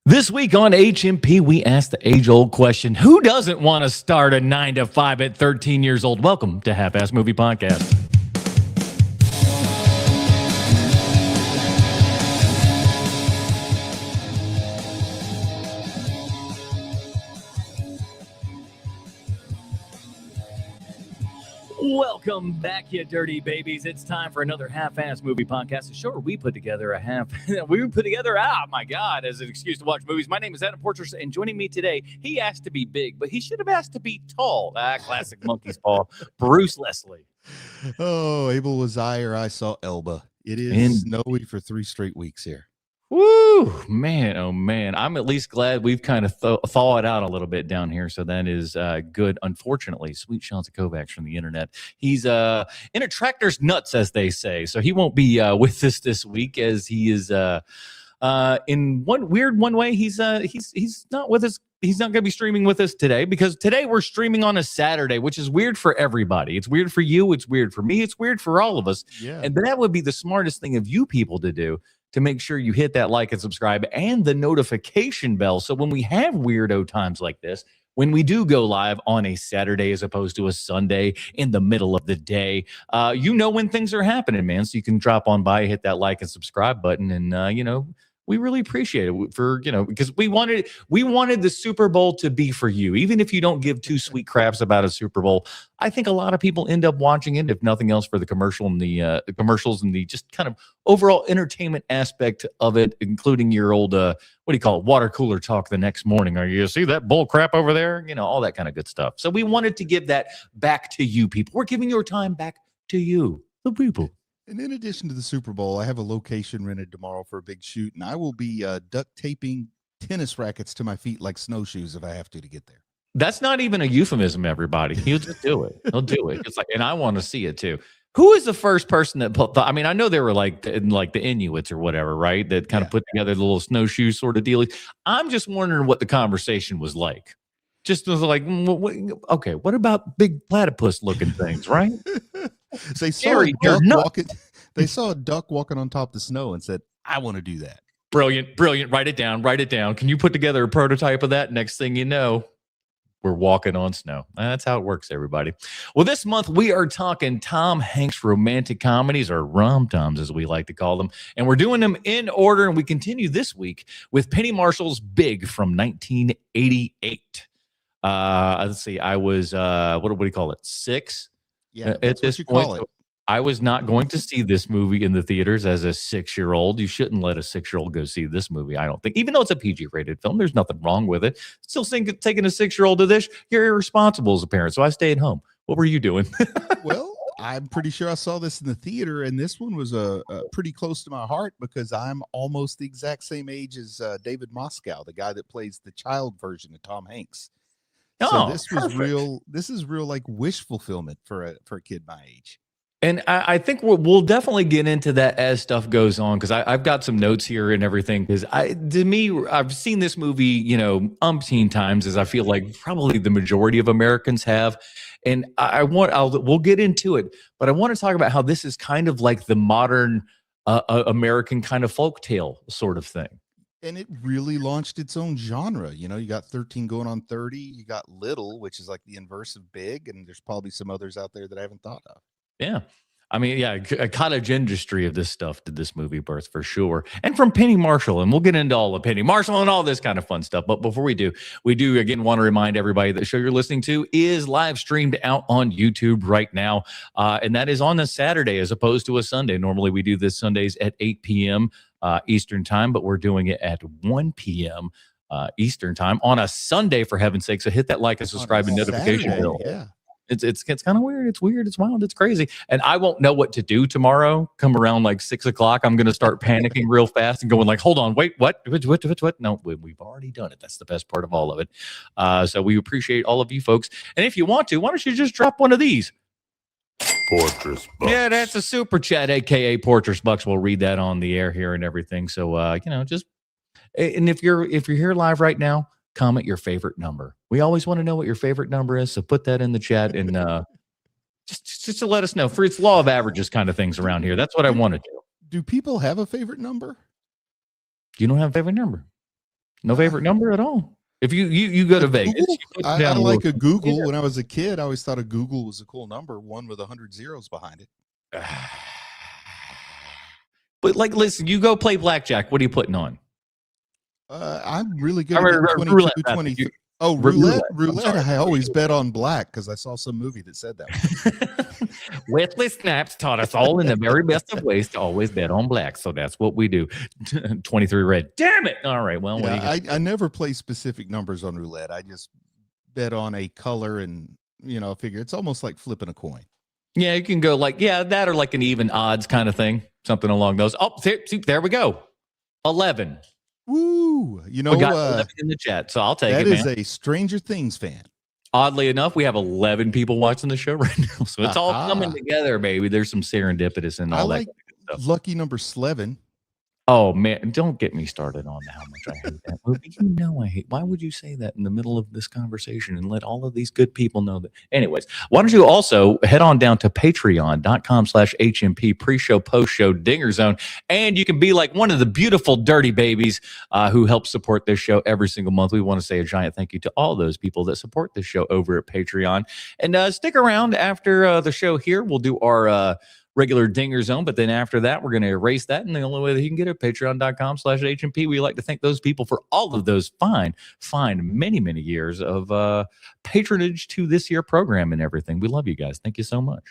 This week on HMP, we ask the age-old question, who doesn't want to start a 9 to 5 at 13 years old? Welcome to Half-Ass Movie Podcast. Welcome back, you dirty babies. It's time for another Half-Ass Movie Podcast. Sure, we put together as an excuse to watch movies. My name is Adam Portress, and joining me today, he asked to be big, but he should have asked to be tall. Classic monkey's paw, Bruce Leslie. Oh, Abel was I saw Elba. It is snowy for 3 straight weeks here. Woo, man, oh man. I'm at least glad we've kind of thawed out a little bit down here, so that is good. Unfortunately, sweet Sean Kovacs from the internet. He's in a tractor's nuts, as they say, so he won't be with us this week, as he is in one way he's not with us. He's not going to be streaming with us today, because today we're streaming on a Saturday, which is weird for everybody. It's weird for you. It's weird for me. It's weird for all of us. Yeah. And that would be the smartest thing of you people to do, to make sure you hit that like and subscribe and the notification bell. So when we have weirdo times like this, when we do go live on a Saturday as opposed to a Sunday in the middle of the day, you know when things are happening, man. So you can drop on by, hit that like and subscribe button, and we really appreciate it because we wanted the Super Bowl to be for you. Even if you don't give two sweet craps about a Super Bowl, I think a lot of people end up watching it, if nothing else, for the commercials and the just kind of overall entertainment aspect of it, including your old water cooler talk the next morning. Are you see that bull crap over there? All that kind of good stuff. So we wanted to give that back to you people. We're giving your time back to you, the people. And in addition to the Super Bowl, I have a location rented tomorrow for a big shoot, and I will be duct taping tennis rackets to my feet like snowshoes if I have to get there. That's not even a euphemism, everybody. He'll just do it. He'll do it. It's like, and I want to see it too. Who is the first person that put? I mean, I know they were like the Inuits or whatever, right? That kind of put together the little snowshoe sort of deal. I'm just wondering what the conversation was like. Just was like, okay, what about big platypus looking things, right? They saw a duck walking on top of the snow and said, I want to do that. Brilliant. Write it down. Can you put together a prototype of that? Next thing you know, we're walking on snow. That's how it works, everybody. Well, this month we are talking Tom Hanks Romantic Comedies, or Rom Toms as we like to call them. And we're doing them in order. And we continue this week with Penny Marshall's Big from 1988. Let's see. I was, what do you call it? 6? Yeah, that's what you call it. I was not going to see this movie in the theaters as a 6-year-old. You shouldn't let a 6-year-old go see this movie, I don't think. Even though it's a PG-rated film, there's nothing wrong with it. Still taking a 6-year-old to this, you're irresponsible as a parent. So I stayed home. What were you doing? Well, I'm pretty sure I saw this in the theater, and this one was pretty close to my heart because I'm almost the exact same age as David Moscow, the guy that plays the child version of Tom Hanks. So this was perfect. real. This is real, like wish fulfillment for a kid my age. And I think we'll definitely get into that as stuff goes on, because I've got some notes here and everything. Because I've seen this movie, umpteen times, as I feel like probably the majority of Americans have. And we'll get into it, but I want to talk about how this is kind of like the modern American kind of folktale sort of thing. And it really launched its own genre. You got 13 going on 30. You got Little, which is like the inverse of Big. And there's probably some others out there that I haven't thought of. Yeah. I mean, a cottage industry of this stuff did this movie birth for sure. And from Penny Marshall, and we'll get into all of Penny Marshall and all this kind of fun stuff. But before we do again want to remind everybody that the show you're listening to is live streamed out on YouTube right now. And that is on a Saturday as opposed to a Sunday. Normally we do this Sundays at 8 p.m. Eastern time, but we're doing it at 1 p.m. Eastern time on a Sunday, for heaven's sake. So hit that like and subscribe and notification bell. Yeah. It's kind of weird. It's weird. It's wild. It's crazy. And I won't know what to do tomorrow. Come around like 6 o'clock. I'm going to start panicking real fast and going like, hold on, wait, what? No, we've already done it. That's the best part of all of it. So we appreciate all of you folks. And if you want to, why don't you just drop one of these? Portress Bucks. Yeah, that's a super chat, aka Portress Bucks. We'll read that on the air here and everything. So just, and if you're here live right now, comment your favorite number. We always want to know what your favorite number is, so put that in the chat and just to let us know. For it's law of averages kind of things around here. That's what I want to do. Do people have a favorite number? You don't have a favorite number. No favorite number at all. If you go to Vegas, Google? you put I down like a little- Google. When I was a kid, I always thought a Google was a cool number, one with 100 zeros behind it. But like, listen, you go play blackjack. What are you putting on? I'm really good Or- at or 22, roulette, that's it. 23. You- Oh, roulette. roulette. I'm sorry. I always bet on black because I saw some movie that said that. Wesley Snipes taught us all in the very best of ways to always bet on black. So that's what we do. 23 red. Damn it. All right. Well, what do you Yeah, got? I never play specific numbers on roulette. I just bet on a color and, I figure it's almost like flipping a coin. Yeah, you can go like, that or like an even odds kind of thing. Something along those. Oh, there we go. 11. Woo! We got 11 in the chat, so I'll take that it, is man. a Stranger Things fan. Oddly enough, we have 11 people watching the show right now. So it's all coming together, baby. There's some serendipitous and all I that like kind of stuff. lucky number 11. Oh, man. Don't get me started on how much I hate that movie. You know I hate. Why would you say that in the middle of this conversation and let all of these good people know that? Anyways, why don't you also head on down to patreon.com/HMP pre-show, post-show, Dinger Zone. And you can be like one of the beautiful dirty babies who help support this show every single month. We want to say a giant thank you to all those people that support this show over at Patreon. And stick around after the show here. We'll do our regular Dinger Zone, but then after that, we're going to erase that. And the only way that you can get it, patreon.com/HMP. We like to thank those people for all of those fine, many, many years of patronage to this year program and everything. We love you guys. Thank you so much.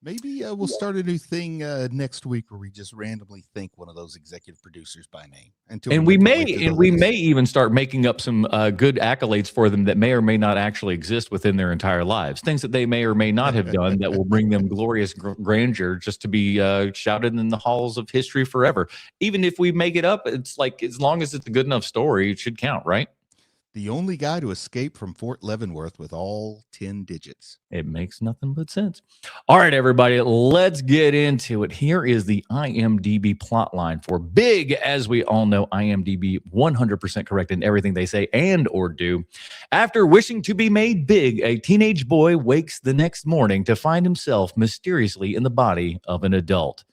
Maybe we'll start a new thing next week where we just randomly thank one of those executive producers by name. And we may even start making up some good accolades for them that may or may not actually exist within their entire lives. Things that they may or may not have done that will bring them glorious grandeur just to be shouted in the halls of history forever. Even if we make it up, it's like, as long as it's a good enough story, it should count, right? The only guy to escape from Fort Leavenworth with all 10 digits. It makes nothing but sense. All right, everybody, let's get into it. Here is the IMDb plotline for Big. As we all know, IMDb 100% correct in everything they say and or do. After wishing to be made big, a teenage boy wakes the next morning to find himself mysteriously in the body of an adult.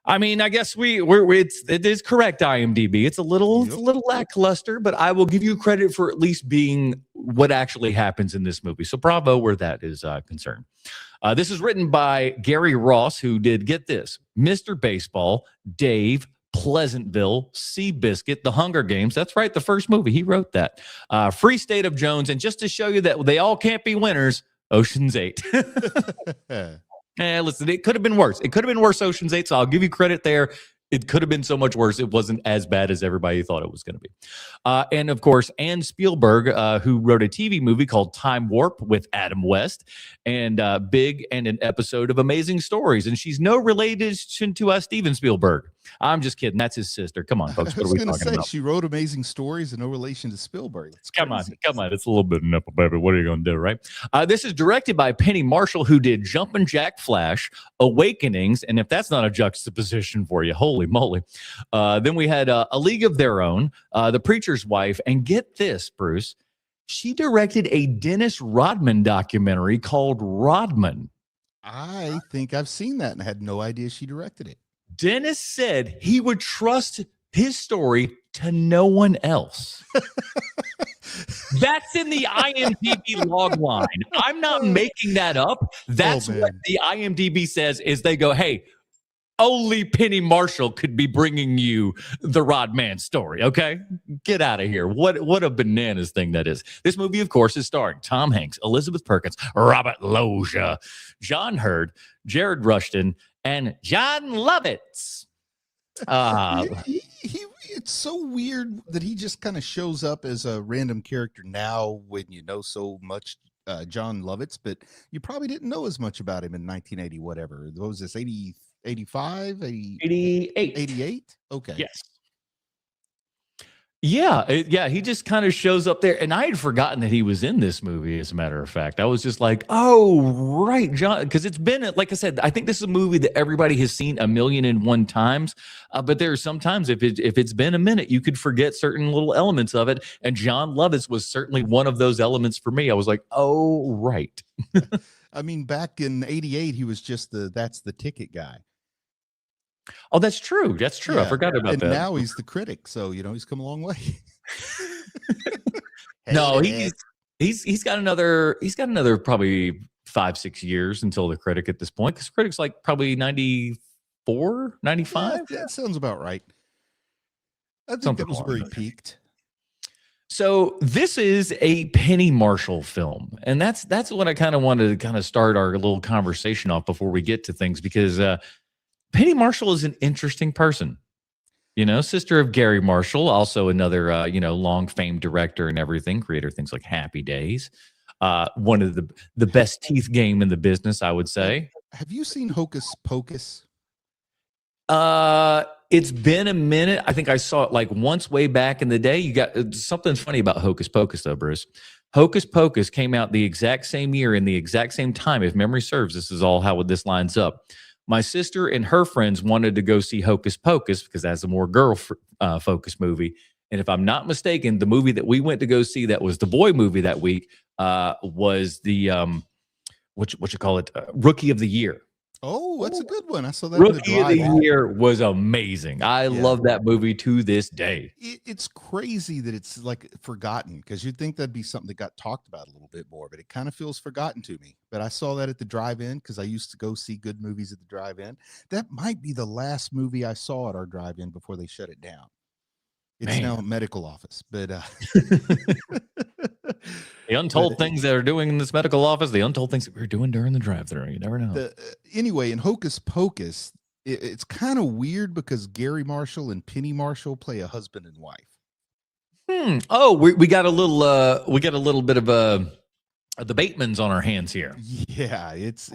I mean, I guess it is correct, IMDb. It's a little lackluster, but I will give you credit for at least being what actually happens in this movie. So bravo where that is concerned. This is written by Gary Ross, who did, get this, Mr. Baseball, Dave, Pleasantville, Seabiscuit, The Hunger Games. That's right, the first movie. He wrote that. Free State of Jones. And just to show you that they all can't be winners, Ocean's 8. Listen, it could have been worse. It could have been worse, Ocean's 8, so I'll give you credit there. It could have been so much worse. It wasn't as bad as everybody thought it was going to be. And, of course, Ann Spielberg, who wrote a TV movie called Time Warp with Adam West, and Big, and an episode of Amazing Stories. And she's no relation to Steven Spielberg. I'm just kidding. That's his sister. Come on, folks. What are we talking about? She wrote Amazing Stories and no relation to Spielberg. Come on. It's a little bit nipple, baby. What are you going to do, right? This is directed by Penny Marshall, who did Jumpin' Jack Flash, Awakenings, and if that's not a juxtaposition for you, holy moly. Then we had A League of Their Own, The Preacher's Wife, and get this, Bruce, she directed a Dennis Rodman documentary called Rodman. I think I've seen that and had no idea she directed it. Dennis said he would trust his story to no one else. That's in the IMDb log line. I'm not making that up. That's what the IMDb says is they go, hey, only Penny Marshall could be bringing you the Rodman story, okay? Get out of here. What a bananas thing that is. This movie, of course, is starring Tom Hanks, Elizabeth Perkins, Robert Loggia, John Hurd, Jared Rushton, and John Lovitz. It's so weird that he just kind of shows up as a random character now when you know so much John Lovitz, but you probably didn't know as much about him in 1980, whatever. What was this, 85, 88? 88? Okay. Yes. Yeah, he just kind of shows up there. And I had forgotten that he was in this movie, as a matter of fact. I was just like, oh, right, John. Because it's been, like I said, I think this is a movie that everybody has seen 1,000,001 times. But there are some times, if it's been a minute, you could forget certain little elements of it. And John Lovitz was certainly one of those elements for me. I was like, oh, right. I mean, back in 88, he was just that's the ticket guy. Oh, that's true. That's true. I Yeah. forgot about And that. now he's the critic, so he's come a long way. No, Hey, he's got another probably 5-6 years until the critic at this point, because critic's like probably 94, 95. yeah, that sounds about right. I think Something that was along where he those. peaked. So this is a Penny Marshall film, and that's what I kind of wanted to kind of start our little conversation off before we get to things, because Penny Marshall is an interesting person. Sister of Gary Marshall, also another long famed director and everything, creator of things like Happy Days. One of the best teeth game in the business, I would say. Have you seen Hocus Pocus? It's been a minute. I think I saw it like once way back in the day. You got something funny about Hocus Pocus though, Bruce. Hocus Pocus came out the exact same year in the exact same time. If memory serves, this is all how this lines up. My sister and her friends wanted to go see Hocus Pocus because that's a more girl focused movie. And if I'm not mistaken, the movie that we went to go see that was the boy movie that week was the what you call it, Rookie of the Year. Oh, that's a good one. I saw that in the Rookie of the drive-in. Year was amazing. I love that movie to this day. It's crazy that it's like forgotten, because you'd think that'd be something that got talked about a little bit more, but it kind of feels forgotten to me. But I saw that at the drive-in because I used to go see good movies at the drive-in. That might be the last movie I saw at our drive-in before they shut it down. It's now a medical office, but the untold things that are doing in this medical office, the untold things that we're doing during the drive-thru. You never know. Anyway, in Hocus Pocus, it's kind of weird because Gary Marshall and Penny Marshall play a husband and wife. Oh, we got a little bit of the Batemans on our hands here. Yeah, it's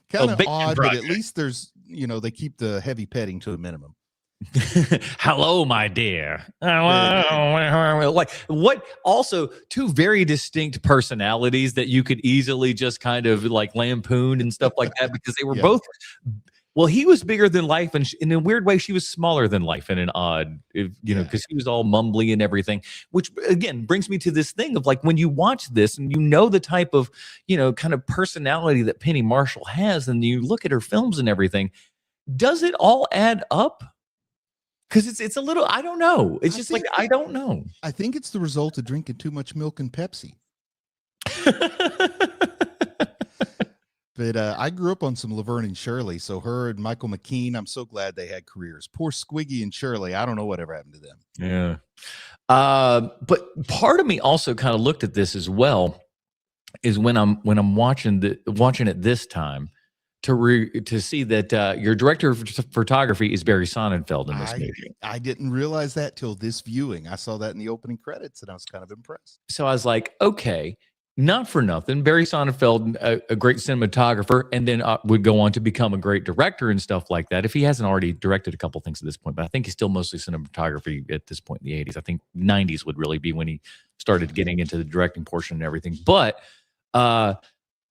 kind of odd, but at least there's they keep the heavy petting to a minimum. Hello, my dear. Like what? Also, two very distinct personalities that you could easily just kind of like lampoon and stuff like that, because they were both. Well, he was bigger than life, and in a weird way, she was smaller than life in an odd, because he was all mumbly and everything. Which again brings me to this thing of like, when you watch this and the type of kind of personality that Penny Marshall has, and you look at her films and everything, does it all add up? Because it's a little, I don't know. It's just like, I don't know. I think it's the result of drinking too much milk and Pepsi. But I grew up on some Laverne and Shirley. So her and Michael McKean, I'm so glad they had careers. Poor Squiggy and Shirley, I don't know whatever happened to them. Yeah. But part of me also kind of looked at this as well, is when I'm watching it this time, to see that your director of photography is Barry Sonnenfeld in this movie. I didn't realize that till this viewing. I saw that in the opening credits, and I was kind of impressed. So I was like, okay, not for nothing, Barry Sonnenfeld, a great cinematographer, and then would go on to become a great director and stuff like that. If he hasn't already directed a couple things at this point, but I think he's still mostly cinematography at this point in the 80s. I think 90s would really be when he started getting into the directing portion and everything. But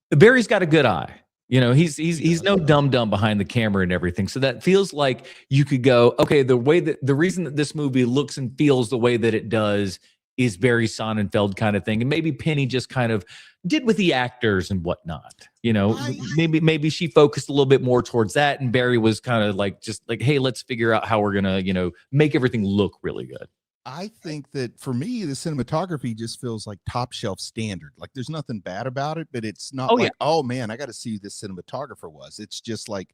Barry's got a good eye. He's no dumb behind the camera and everything. So that feels like you could go, okay, the reason that this movie looks and feels the way that it does is Barry Sonnenfeld kind of thing. And maybe Penny just kind of did with the actors and whatnot. Maybe she focused a little bit more towards that. And Barry was kind of like, just like, hey, let's figure out how we're going to, make everything look really good. I think that for me, the cinematography just feels like top shelf standard. Like there's nothing bad about it, but it's not oh man, I got to see who this cinematographer was. It's just like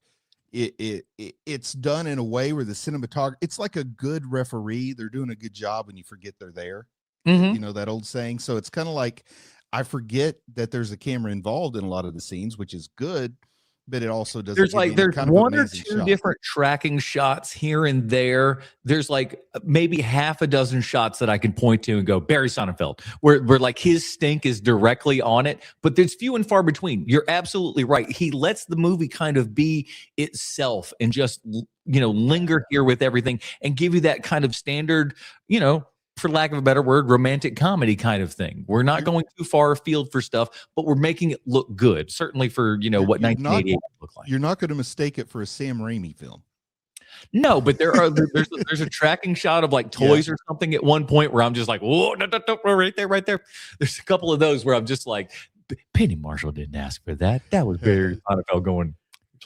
it's done in a way where the cinematographer, it's like a good referee. They're doing a good job when you forget they're there. Mm-hmm. That old saying. So it's kind of like, I forget that there's a camera involved in a lot of the scenes, which is good. But it also doesn't. There's one or two different tracking shots here and there. There's like maybe half a dozen shots that I can point to and go, Barry Sonnenfeld, where like his stink is directly on it. But there's few and far between. You're absolutely right. He lets the movie kind of be itself and just linger here with everything and give you that kind of standard, for lack of a better word, romantic comedy kind of thing. We're not going too far afield for stuff, but we're making it look good. Certainly for, what 1988 looked like. You're not going to mistake it for a Sam Raimi film. No, but there's a tracking shot of like toys or something at one point where I'm just like, whoa, no, right there. There's a couple of those where I'm just like, Penny Marshall didn't ask for that. That was Barry Sonnenfeld going,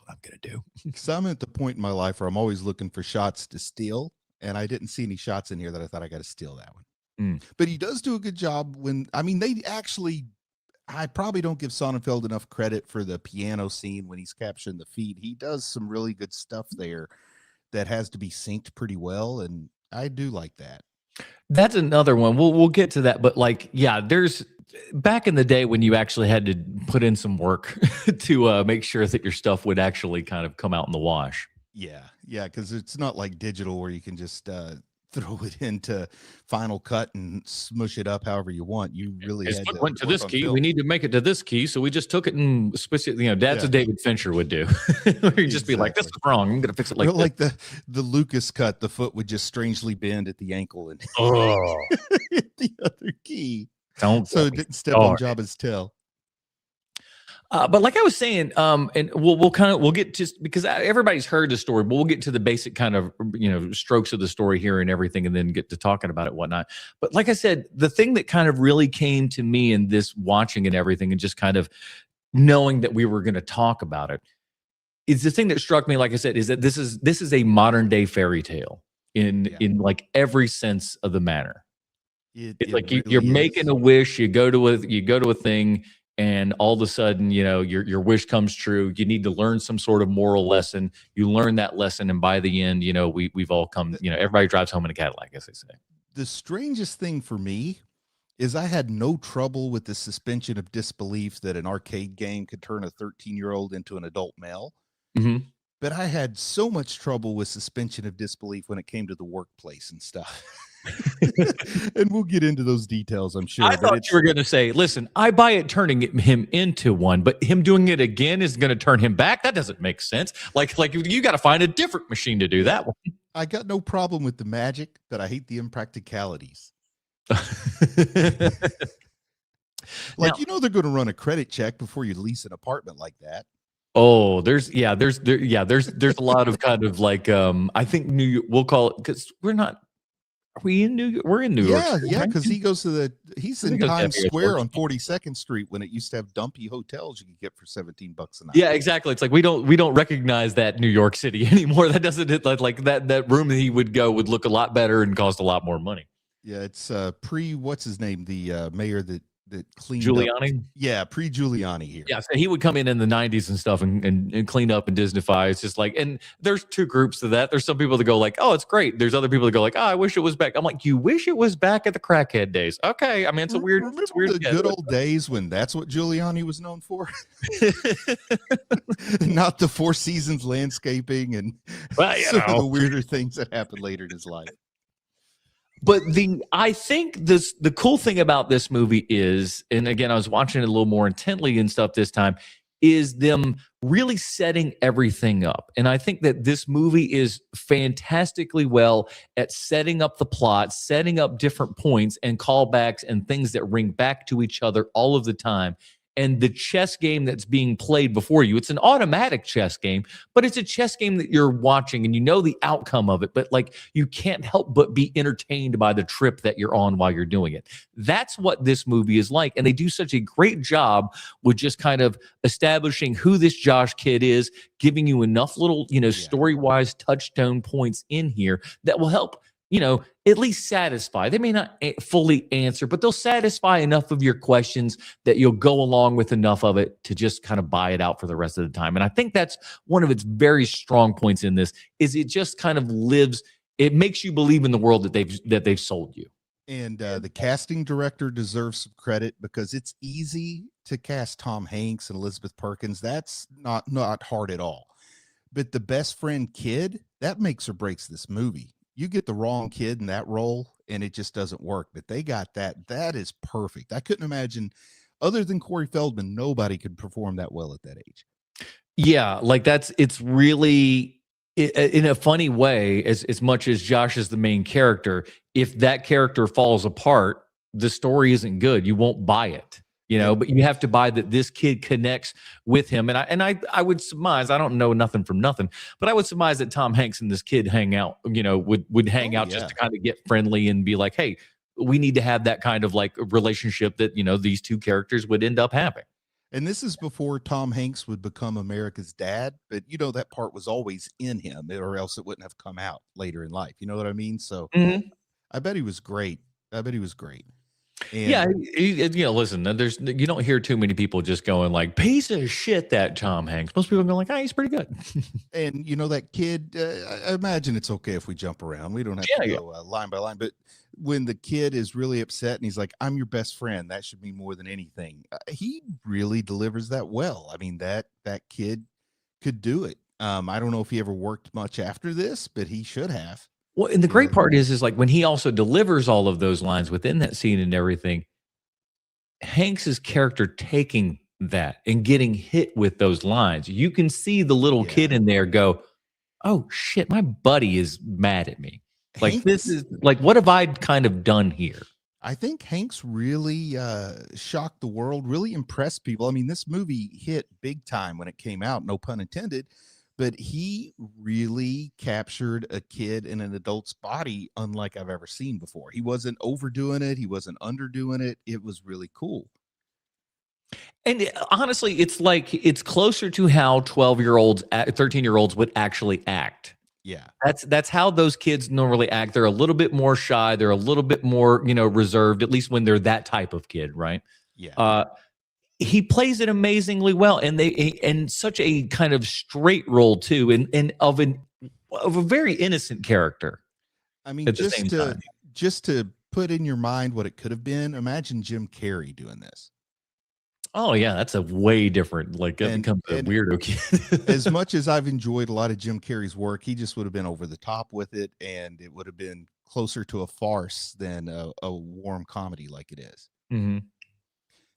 what I'm going to do. Because I'm at the point in my life where I'm always looking for shots to steal, and I didn't see any shots in here that I thought I got to steal that one. But he does do a good job when, I mean, they actually, I probably don't give Sonnenfeld enough credit for the piano scene when he's capturing the feed. He does some really good stuff there that has to be synced pretty well, and I do like that. That's another one. We'll get to that, but like, yeah, there's back in the day when you actually had to put in some work to make sure that your stuff would actually kind of come out in the wash. Yeah, because it's not like digital where you can just throw it into Final Cut and smush it up however you want. You really had to went to work this on key. film. We need to make it to this key, so we just took it and specifically, that's what David Fincher would do. He'd just be like, "This is wrong. I'm gonna fix it like this." Like the Lucas cut. The foot would just strangely bend at the ankle and hit the other key. So it didn't step on Jabba's tail. But like I was saying, and we'll get to, because everybody's heard the story, but we'll get to the basic kind of, strokes of the story here and everything, and then get to talking about it and whatnot. But like I said, the thing that kind of really came to me in this watching and everything, and just kind of knowing that we were going to talk about it, is the thing that struck me, like I said, is that this is a modern day fairy tale in like every sense of the manner. It's like really you're making a wish, you go to a thing, and all of a sudden, your wish comes true. You need to learn some sort of moral lesson. You learn that lesson, and by the end, we've all come. Everybody drives home in a Cadillac, as they say. The strangest thing for me is I had no trouble with the suspension of disbelief that an arcade game could turn a 13-year-old into an adult male. Mm-hmm. But I had so much trouble with suspension of disbelief when it came to the workplace and stuff. And we'll get into those details, I'm sure. I thought you were going to say, listen, I buy it turning him into one, but him doing it again is going to turn him back. That doesn't make sense. Like you got to find a different machine to do that one. I got no problem with the magic, but I hate the impracticalities. Like, now, they're going to run a credit check before you lease an apartment like that. Oh, there's a lot of kind of like, I think New York, we'll call it, because are we in New York? We're in New York. Yeah, because he goes to he's in Times Square on 42nd Street when it used to have dumpy hotels you could get for $17 a night. Yeah, exactly. It's like we don't recognize that New York City anymore. That doesn't like that room that he would go would look a lot better and cost a lot more money. Yeah, it's what's his name, the mayor that cleaned Giuliani. up. Yeah, pre-Giuliani here. Yeah, so he would come in the 90s and stuff and clean up and Disneyfy. It's just like, and there's two groups to that. There's some people that go like, oh, it's great. There's other people that go like, oh, I wish it was back. I'm like, you wish it was back at the crackhead days. Okay, I mean, it's weird. Remember the good old days when that's what Giuliani was known for? Not the Four Seasons landscaping and some of the weirder things that happened later in his life. But I think the cool thing about this movie is, and again, I was watching it a little more intently and stuff this time, is them really setting everything up. And I think that this movie is fantastically well at setting up the plot, setting up different points and callbacks and things that ring back to each other all of the time. And the chess game that's being played before you, it's an automatic chess game, but it's a chess game that you're watching and you know the outcome of it, but like you can't help but be entertained by the trip that you're on while you're doing it. That's what this movie is like. And they do such a great job with just kind of establishing who this Josh kid is, giving you enough little, story-wise touchstone points in here that will help, at least satisfy. They may not fully answer, but they'll satisfy enough of your questions that you'll go along with enough of it to just kind of buy it out for the rest of the time. And I think that's one of its very strong points in this, is it just kind of lives, it makes you believe in the world that they've sold you. And the casting director deserves some credit, because it's easy to cast Tom Hanks and Elizabeth Perkins. That's not hard at all. But the best friend kid, that makes or breaks this movie. You get the wrong kid in that role and it just doesn't work, but they got that. That is perfect. I couldn't imagine, other than Corey Feldman, nobody could perform that well at that age. Yeah. Like it's really, in a funny way, as much as Josh is the main character, if that character falls apart, the story isn't good. You won't buy it. But you have to buy that this kid connects with him. And I would surmise, I don't know nothing from nothing, but I would surmise that Tom Hanks and this kid hang out, would hang out just to kind of get friendly and be like, hey, we need to have that kind of like relationship that, these two characters would end up having. And this is before Tom Hanks would become America's dad, but you know that part was always in him, or else it wouldn't have come out later in life. You know what I mean? So Mhm. I bet he was great. I bet he was great. Yeah, And listen, there's you don't hear too many people just going like piece of shit that Tom Hanks. Most people go like, he's pretty good. and you know that kid. I imagine it's okay if we jump around. We don't have to Yeah, go line by line. But when the kid is really upset and he's like, "I'm your best friend," that should be more than anything. He really delivers that well. I mean that kid could do it. I don't know if he ever worked much after this, but he should have. Well, and the You great know, part is like when he also delivers all of those lines within that scene and everything, Hanks's character taking that and getting hit with those lines, you can see the little kid yeah. in there go, "Oh shit, my buddy is mad at me. Like this Hanks, is like what have I kind of done here?" I think Hanks really shocked the world, really impressed people. I mean, this movie hit big time when it came out, no pun intended, but he really captured a kid in an adult's body unlike I've ever seen before. He wasn't overdoing it, he wasn't underdoing it. It was really cool. And honestly, it's like it's closer to how 12-year-olds, 13-year-olds would actually act. Yeah. That's how those kids normally act. They're a little bit more shy. They're a little bit more, reserved, at least when they're that type of kid, right? Yeah. Uh, he plays it amazingly well, and and such a kind of straight role too, and of a very innocent character I mean, at the same time. just to put in your mind what it could have been, imagine Jim Carrey doing this. Oh yeah, that's a way different. Like that And becomes a and weirdo as kid. much as I've enjoyed a lot of Jim Carrey's work, he just would have been over the top with it, and it would have been closer to a farce than a warm comedy like it is. Mhm.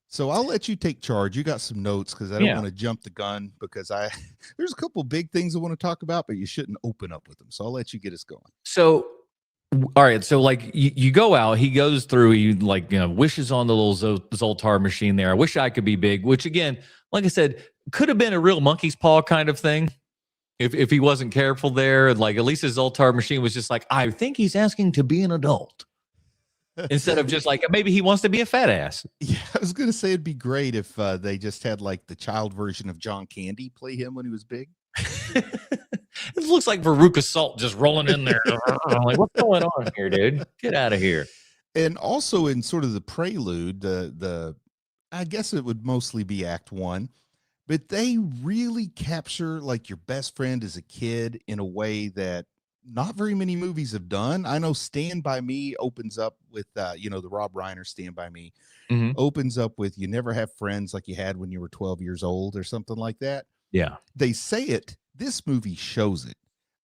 So I'll let you take charge. You got some notes because I don't Yeah. want to jump the gun because I there's a couple big things I want to talk about, but you shouldn't open up with them. So I'll let you get us going. So all right, so like you go out, he goes through, he like wishes on the little Zoltar machine there. I wish I could be big, which again, like I said, could have been a real monkey's paw kind of thing if he wasn't careful there. Like at least his Zoltar machine was just like, I think he's asking to be an adult instead of just like maybe he wants to be a fat ass. Yeah, I was gonna say it'd be great if they just had like the child version of John Candy play him when he was big. It looks like Veruca Salt just rolling in there. I'm like, what's going on here, dude? Get out of here. And also in sort of the prelude, the I guess it would mostly be Act One, but they really capture like your best friend as a kid in a way that not very many movies have done. I know Stand By Me opens up with the Rob Reiner Stand By Me Mhm. opens up with you never have friends like you had when you were 12 years old or something like that. Yeah. They say it. This movie shows it.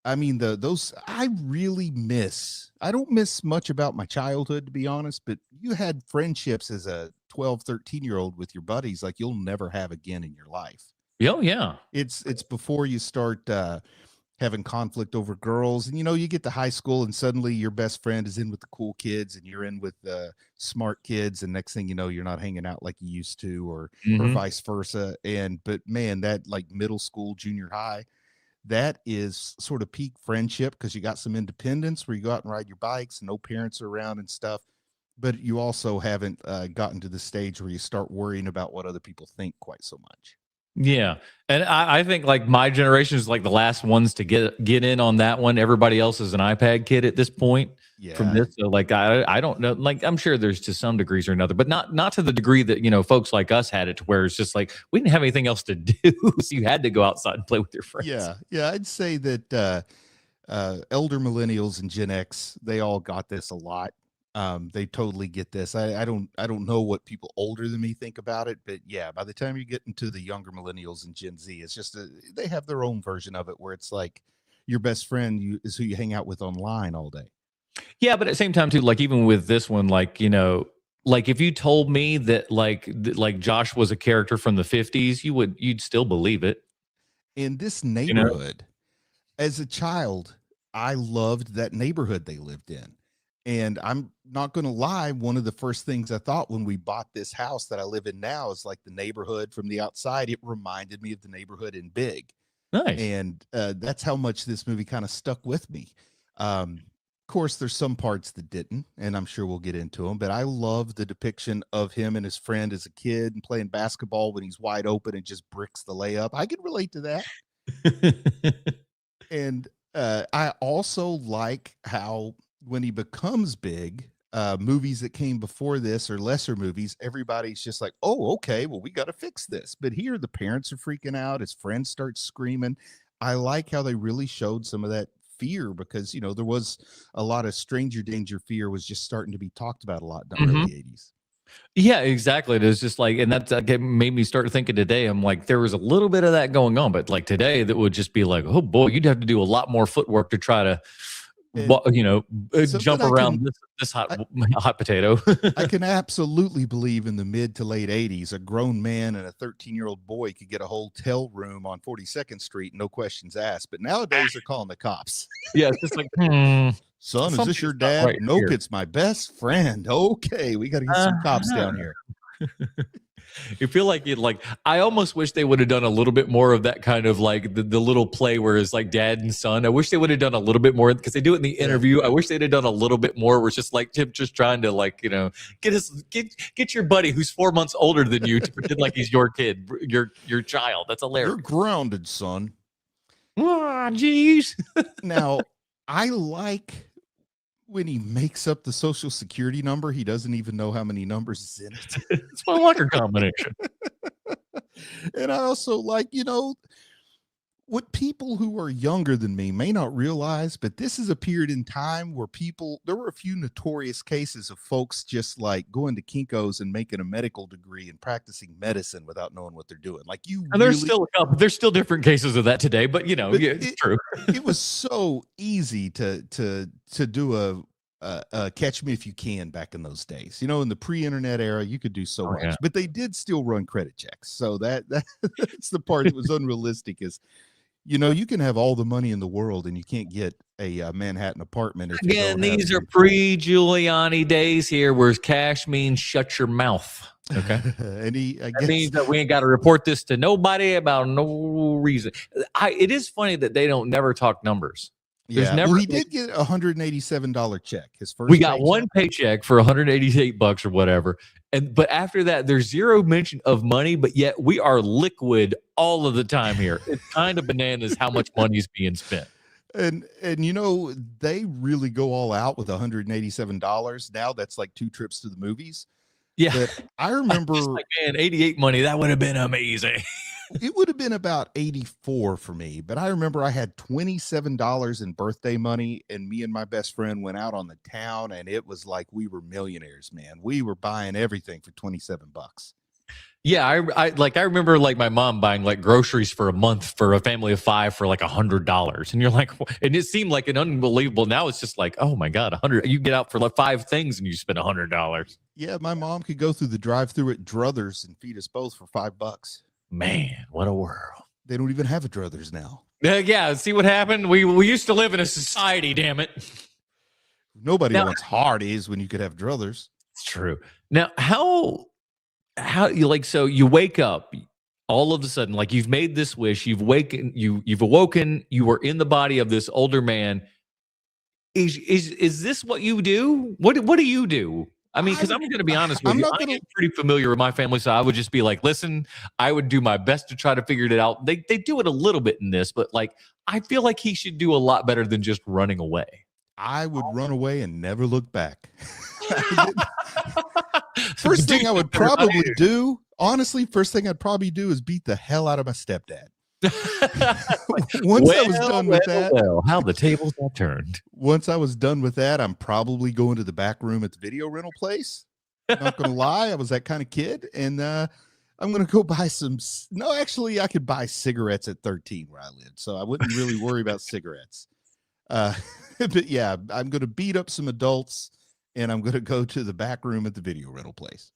I mean, those I really miss. I don't miss much about my childhood, to be honest, but you had friendships as a 12, 13-year-old with your buddies like you'll never have again in your life. Oh, yeah. It's before you start having conflict over girls, and you get to high school and suddenly your best friend is in with the cool kids and you're in with the smart kids, and next thing you know you're not hanging out like you used to, or Mhm. vice versa. But man, that like middle school, junior high, that is sort of peak friendship because you got some independence where you go out and ride your bikes and no parents are around and stuff, but you also haven't gotten to the stage where you start worrying about what other people think quite so much. Yeah, and I think like my generation is like the last ones to get in on that one. Everybody else is an iPad kid at this point from Yeah. this. So like I don't know. Like I'm sure there's to some degrees or another, but not to the degree that folks like us had it, to where it's just like we didn't have anything else to do, so you had to go outside and play with your friends. Yeah, I'd say that elder millennials and Gen X, they all got this a lot. They totally get this. I don't know what people older than me think about it, but yeah, by the time you get into the younger millennials and Gen Z, it's just they have their own version of it where it's like your best friend is who you hang out with online all day. Yeah, but at the same time too, like even with this one, like like if you told me that like Josh was a character from the 50s, you'd still believe it. In this You know? neighborhood, as a child, I loved that neighborhood they lived in. And I'm not going to lie, one of the first things I thought when we bought this house that I live in now is like the neighborhood from the outside. It reminded me of the neighborhood in Big. Nice. And that's how much this movie kind of stuck with me. Um, course, there's some parts that didn't, and I'm sure we'll get into them, but I love the depiction of him and his friend as a kid and playing basketball when he's wide open and just bricks the layup. I can relate to that. And I also like how when he becomes big, movies that came before this or lesser movies, everybody's just like, oh, okay, well, we got to fix this. But here the parents are freaking out. His friends start screaming. I like how they really showed some of that fear because, there was a lot of stranger danger fear was just starting to be talked about a lot in the early 80s. Yeah, exactly. It was just like, and that made me start thinking today. I'm like, there was a little bit of that going on, but like today, that would just be like, oh boy, you'd have to do a lot more footwork to try to, jump around this hot potato. I can absolutely believe in the mid to late 80s, a grown man and a 13-year-old boy could get a hotel room on 42nd Street, no questions asked. But nowadays, they're calling the cops. Yeah, it's just like, son, is this your dad? Right nope, here. It's my best friend. Okay, we got to get some cops down here. You feel like I almost wish they would have done a little bit more of that kind of like the little play where it's like dad and son. I wish they would have done a little bit more because they do it in the interview. I wish they'd have done a little bit more where it's just like Tim just trying to get your buddy who's 4 months older than you to pretend like he's your kid, your child. That's hilarious. You're grounded, son. Ah, jeez. Now, I like when he makes up the social security number, he doesn't even know how many numbers is in it. It's my locker combination. And I also like, what people who are younger than me may not realize, but this is a period in time where there were a few notorious cases of folks just like going to Kinko's and making a medical degree and practicing medicine without knowing what they're doing. Like there's still different cases of that today, but it's true. It was so easy to do a Catch Me If You Can back in those days. In the pre-internet era, you could do so much, but they did still run credit checks. So that's the part that was unrealistic is, you can have all the money in the world and you can't get a Manhattan apartment. Again, these are pre-Giuliani days here where cash means shut your mouth. Okay. And that means that we ain't got to report this to nobody about no reason. It is funny that they don't never talk numbers. Yeah, he did get a $187 check. His first. We got one paycheck for $188 or whatever, but after that, there's zero mention of money. But yet we are liquid all of the time here. It's kind of bananas how much money is being spent. And they really go all out with $187. Now that's like 2 trips to the movies. Yeah, but I remember, like, man, 88 money that would have been amazing. It would have been about 84 for me, but I remember I had $27 in birthday money, and me and my best friend went out on the town, and it was like we were millionaires, man. We were buying everything for $27. Yeah, I remember like my mom buying like groceries for a month for a family of 5 for like $100, and you're like, and it seemed like an unbelievable. Now it's just like, oh my god, 100. You get out for like 5 things and you spend $100. Yeah, my mom could go through the drive-through at Druthers and feed us both for $5. Man, what a world. They don't even have a Druthers now. Yeah, see what happened? We used to live in a society, damn it. Nobody wants Hardee's when you could have Druthers. It's true. Now, how you so you wake up all of a sudden, like you've made this wish, you've awoken, you were in the body of this older man. Is this what you do? What do you do? I mean, because I'm going to be honest with you, I'm pretty familiar with my family, so I would just be like, listen, I would do my best to try to figure it out. They do it a little bit in this, but like, I feel like he should do a lot better than just running away. I would run away and never look back. First thing I would probably do, honestly, is beat the hell out of my stepdad. Once I was done with that, how the tables have turned. Once I was done with that, I'm probably going to the back room at the video rental place. Not gonna lie, I was that kind of kid, and I'm gonna go buy some. No, actually, I could buy cigarettes at 13 where I lived, so I wouldn't really worry about cigarettes. But yeah, I'm gonna beat up some adults, and I'm gonna go to the back room at the video rental place.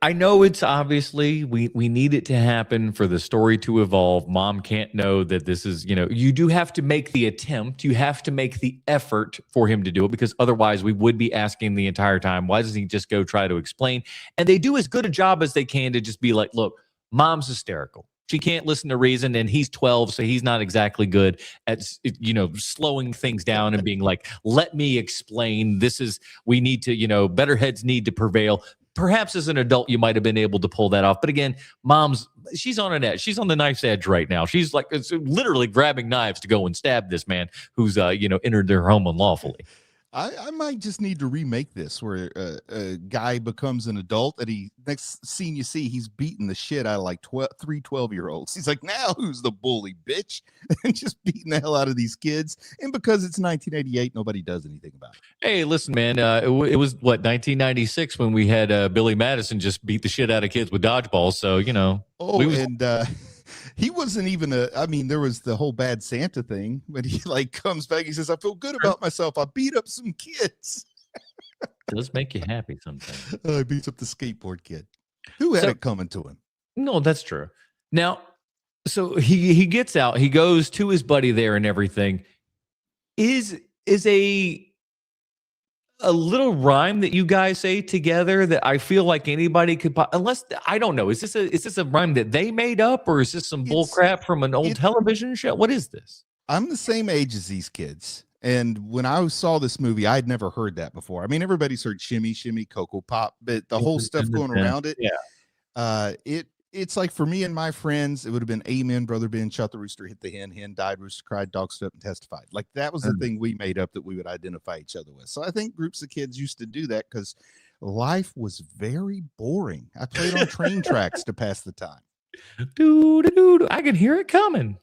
I know it's obviously we need it to happen for the story to evolve. Mom can't know that this is, you do have to make the attempt. You have to make the effort for him to do it, because otherwise we would be asking the entire time, why doesn't he just go try to explain? And they do as good a job as they can to just be like, look, mom's hysterical. She can't listen to reason, and he's 12, so he's not exactly good at, slowing things down and being like, let me explain. We need to, better heads need to prevail. Perhaps as an adult, you might have been able to pull that off. But again, she's on an edge. She's on the knife's edge right now. She's like, it's literally grabbing knives to go and stab this man who's, entered their home unlawfully. I might just need to remake this where a guy becomes an adult and next scene you see, he's beating the shit out of like 12-year-olds. He's like, now who's the bully, bitch? And just beating the hell out of these kids. And because it's 1988, nobody does anything about it. Hey, listen, man, it was 1996 when we had Billy Madison just beat the shit out of kids with dodgeballs. So, he wasn't even there was the whole Bad Santa thing, but he like comes back. He says, I feel good about myself. I beat up some kids. It does make you happy sometimes. I beats up the skateboard kid who had it coming to him. No, that's true. Now, so he gets out, he goes to his buddy there and everything. Is a little rhyme that you guys say together that I feel like anybody could, unless I don't know. Is this a rhyme that they made up, or is this some bull crap from an old television show? What is this? I'm the same age as these kids. And when I saw this movie, I'd never heard that before. I mean, everybody's heard Shimmy, Shimmy, Cocoa Pop, but the whole stuff going around it. Yeah. It's like for me and my friends, it would have been Amen, Brother Ben, shot the rooster, hit the hen, hen died, rooster cried, dog stood up and testified. Like that was the thing we made up that we would identify each other with. So I think groups of kids used to do that because life was very boring. I played on train tracks to pass the time. I can hear it coming.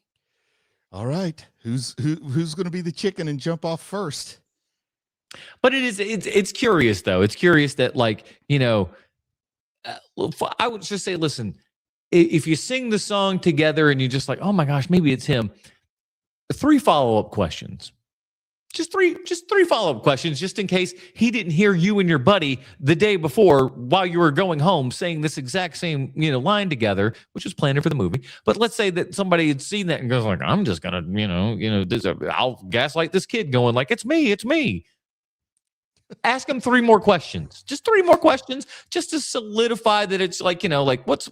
All right. Who's going to be the chicken and jump off first? But it's curious though. It's curious that I would just say, listen, if you sing the song together and you're just like, oh my gosh, maybe it's him. 3 follow-up questions. Just three follow-up questions, just in case he didn't hear you and your buddy the day before while you were going home saying this exact same, line together, which was planned for the movie. But let's say that somebody had seen that and goes like, I'm just gonna, I'll gaslight this kid going like, it's me. Ask him 3 more questions. Just 3 more questions, just to solidify that it's like, what's,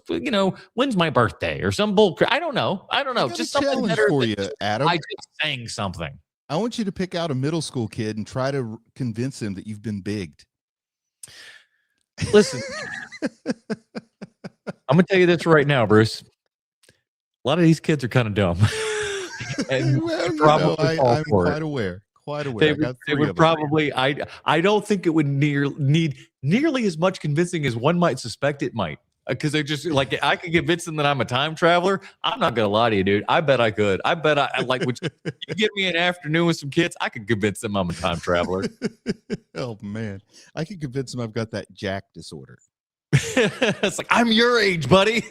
when's my birthday or some bull crap. I don't know. Just something better for you, Adam. I just sang something. I want you to pick out a middle school kid and try to convince him that you've been bigged. Listen, I'm gonna tell you this right now, Bruce. A lot of these kids are kind of dumb. And I'm quite aware. They would probably. I don't think it would need nearly as much convincing as one might suspect it might, because they just like, I could convince them that I'm a time traveler. I'm not gonna lie to you, dude. I bet I could. I bet I like. Would you give me an afternoon with some kids? I could convince them I'm a time traveler. Oh man, I could convince them I've got that Jack disorder. It's like, I'm your age, buddy.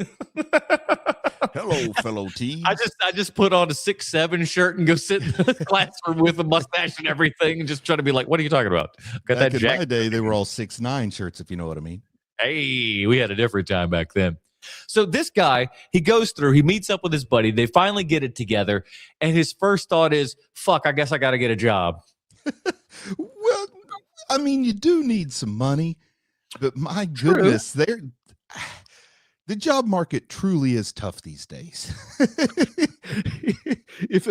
Hello, fellow teens. I just put on a 6'7" shirt and go sit in the classroom with a mustache and everything, and just try to be like, what are you talking about? Got that Jack. In my day, they were all 6'9" shirts, if you know what I mean. Hey, we had a different time back then. So this guy, he goes through, he meets up with his buddy. They finally get it together, and his first thought is, fuck, I guess I got to get a job. Well, I mean, you do need some money. But my goodness, the job market truly is tough these days. If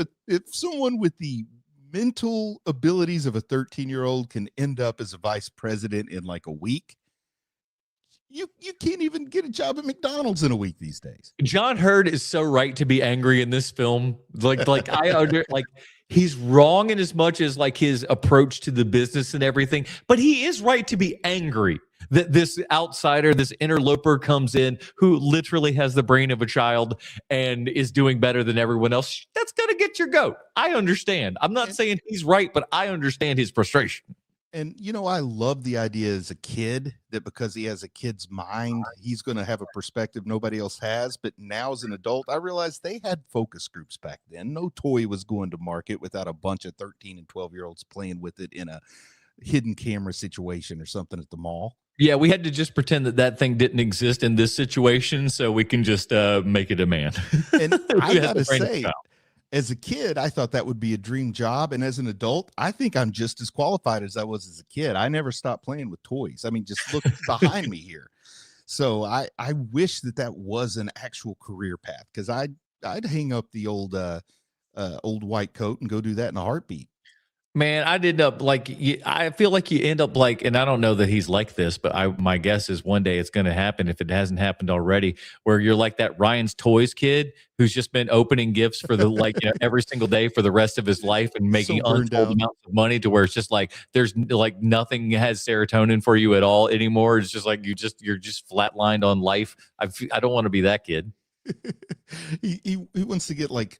someone with the mental abilities of a 13-year-old can end up as a vice president in like a week, you can't even get a job at McDonald's in a week these days. John Hurd is so right to be angry in this film. He's wrong in as much as like his approach to the business and everything, but he is right to be angry that this outsider, this interloper comes in who literally has the brain of a child and is doing better than everyone else. That's going to get your goat. I understand. I'm not saying he's right, but I understand his frustration. And, I love the idea as a kid that because he has a kid's mind, he's going to have a perspective nobody else has. But now as an adult, I realized they had focus groups back then. No toy was going to market without a bunch of 13 and 12-year-olds playing with it in a hidden camera situation or something at the mall. Yeah, we had to just pretend that thing didn't exist in this situation so we can just make it a man. And I got to say, as a kid, I thought that would be a dream job. And as an adult, I think I'm just as qualified as I was as a kid. I never stopped playing with toys. I mean, just look behind me here. So I wish that was an actual career path, because I'd hang up the old white coat and go do that in a heartbeat. Man, I did up like I feel like you end up like, and I don't know that he's like this, but my guess is one day it's going to happen if it hasn't happened already, where you're like that Ryan's Toys kid who's just been opening gifts for the every single day for the rest of his life and making untold amounts of money, to where it's just like there's like nothing has serotonin for you at all anymore. It's just like you're just flatlined on life. I don't want to be that kid. He wants to get like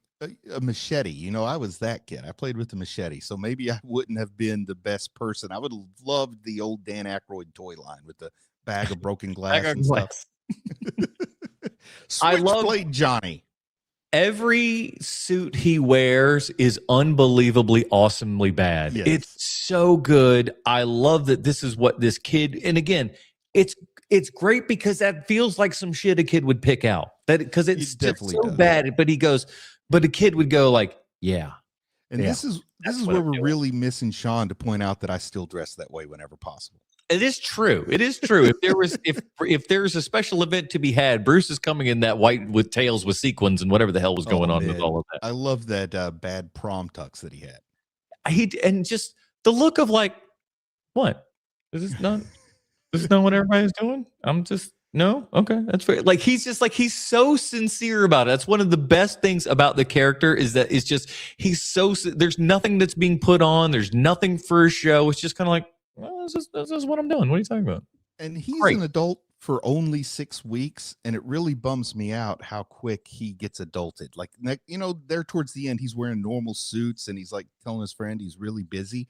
a machete. I was that kid. I played with the machete, so maybe I wouldn't have been the best person. I would have loved the old Dan Aykroyd toy line with the bag of broken glass and stuff. Switchblade Johnny. Every suit he wears is unbelievably awesomely bad. Yes. It's so good. I love that this is what this kid, and again, it's great because that feels like some shit a kid would pick out. That because it's definitely so bad, but a kid would go like, yeah. And yeah, this is where we're really missing Sean to point out that I still dress that way whenever possible. It is true. It is true. If there's a special event to be had, Bruce is coming in that white with tails with sequins and whatever the hell was going on with all of that. I love that bad prom tux that he had. And just the look of like, what? Is this not what everybody's doing? I'm just no, okay, that's fair. Like he's so sincere about it. That's one of the best things about the character is that it's just there's nothing that's being put on. There's nothing for a show. It's just kind of like, well, this is what I'm doing. What are you talking about? And he's an adult for only 6 weeks, and it really bums me out how quick he gets adulted. Like, there towards the end, he's wearing normal suits, and he's like telling his friend he's really busy.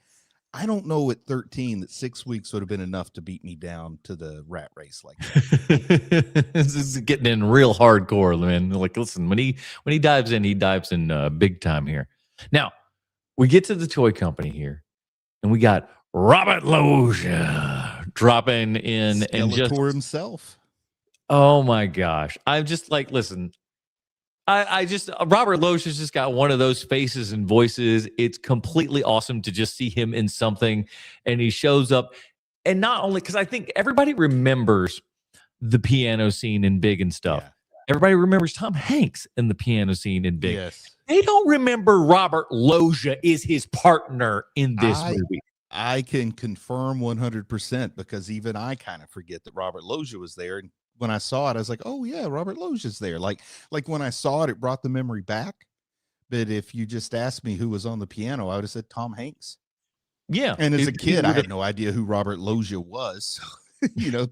I don't know at 13 that 6 weeks would have been enough to beat me down to the rat race like that. This is getting in real hardcore, man. Like, listen, when he dives in big time here. Now, we get to the toy company here, and we got Robert Loggia dropping in Skeletor and just himself. Oh my gosh. I'm just like, listen, I just Robert Loggia's just got one of those faces and voices. It's completely awesome to just see him in something, and he shows up. And not only because I think everybody remembers the piano scene in Big and stuff. Yeah. Everybody remembers Tom Hanks in the piano scene in Big. Yes. They don't remember Robert Loggia is his partner in this movie. I can confirm 100% because even I kind of forget that Robert Loggia was there. And when I saw it, I was like, oh yeah, Robert Loggia's there. Like when I saw it, it brought the memory back. But if you just asked me who was on the piano, I would have said Tom Hanks. Yeah. And as a kid, I had no idea who Robert Loggia was.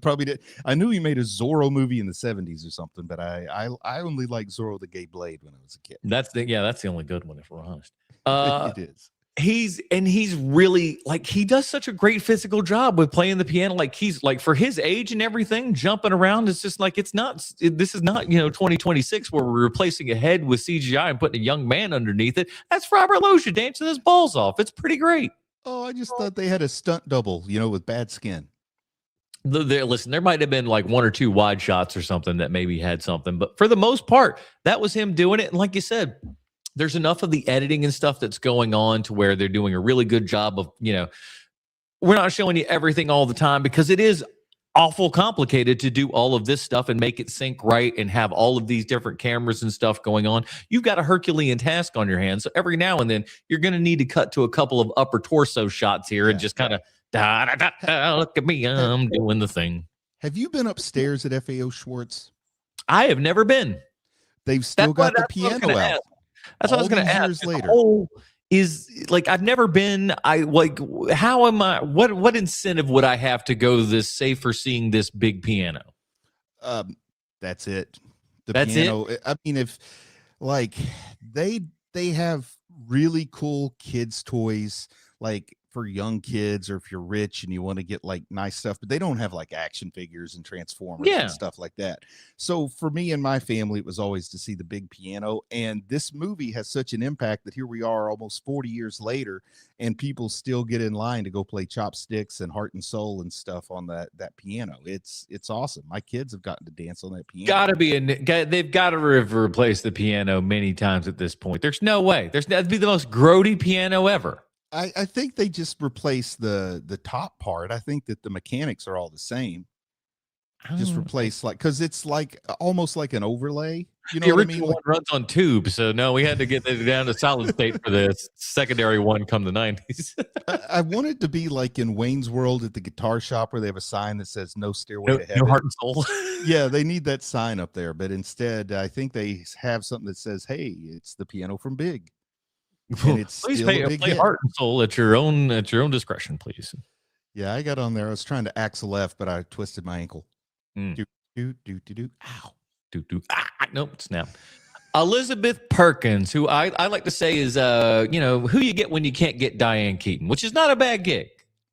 Probably did. I knew he made a Zorro movie in the 70s or something, but I only liked Zorro the Gay Blade when I was a kid. That's the only good one, if we're honest. It is. He's really like, he does such a great physical job with playing the piano. Like he's like, for his age and everything, jumping around. It's just like, this is not 2026 where we're replacing a head with CGI and putting a young man underneath it. That's Robert Loggia dancing his balls off. It's pretty great. Oh, I just thought they had a stunt double, with bad skin. Listen, there might have been like one or two wide shots or something that maybe had something, but for the most part, that was him doing it. And like you said, there's enough of the editing and stuff that's going on to where they're doing a really good job of, we're not showing you everything all the time because it is awful complicated to do all of this stuff and make it sync right and have all of these different cameras and stuff going on. You've got a Herculean task on your hands. So every now and then you're going to need to cut to a couple of upper torso shots here and just kind of, look at me, I'm doing the thing. Have you been upstairs at FAO Schwartz? I have never been. They've still got the piano out. That's what I was going to ask. Years later. Is like, I've never been. How am I? What incentive would I have to go this, say, for seeing this big piano? That's it. That's piano. it. I mean, if like they have really cool kids' toys, like for young kids, or if you're rich and you want to get like nice stuff, but they don't have like action figures and Transformers and stuff like that. So for me and my family, it was always to see the big piano. And this movie has such an impact that here we are almost 40 years later, and people still get in line to go play Chopsticks and Heart and Soul and stuff on that piano. It's awesome. My kids have gotten to dance on that piano. They've got to replace the piano many times at this point. There's no way. That'd be the most grody piano ever. I think they just replaced the top part. I think that the mechanics are all the same. Just replace because it's like almost like an overlay. You know the what I mean? original one runs on tube, so no, we had to get it down to solid state for this secondary one come the 90s. I want it to be like in Wayne's World at the guitar shop where they have a sign that says "No Stairway to Heaven." No heart and soul. Yeah, they need that sign up there, but instead, I think they have something that says, "Hey, it's the piano from Big," and it's Please still a big play hit. heart and soul at your own discretion, please. Yeah, I got on there. I was trying to Axel F, but I twisted my ankle. Mm. Do. Ow. Nope, snap. Elizabeth Perkins, who I like to say is who you get when you can't get Diane Keaton, which is not a bad gig.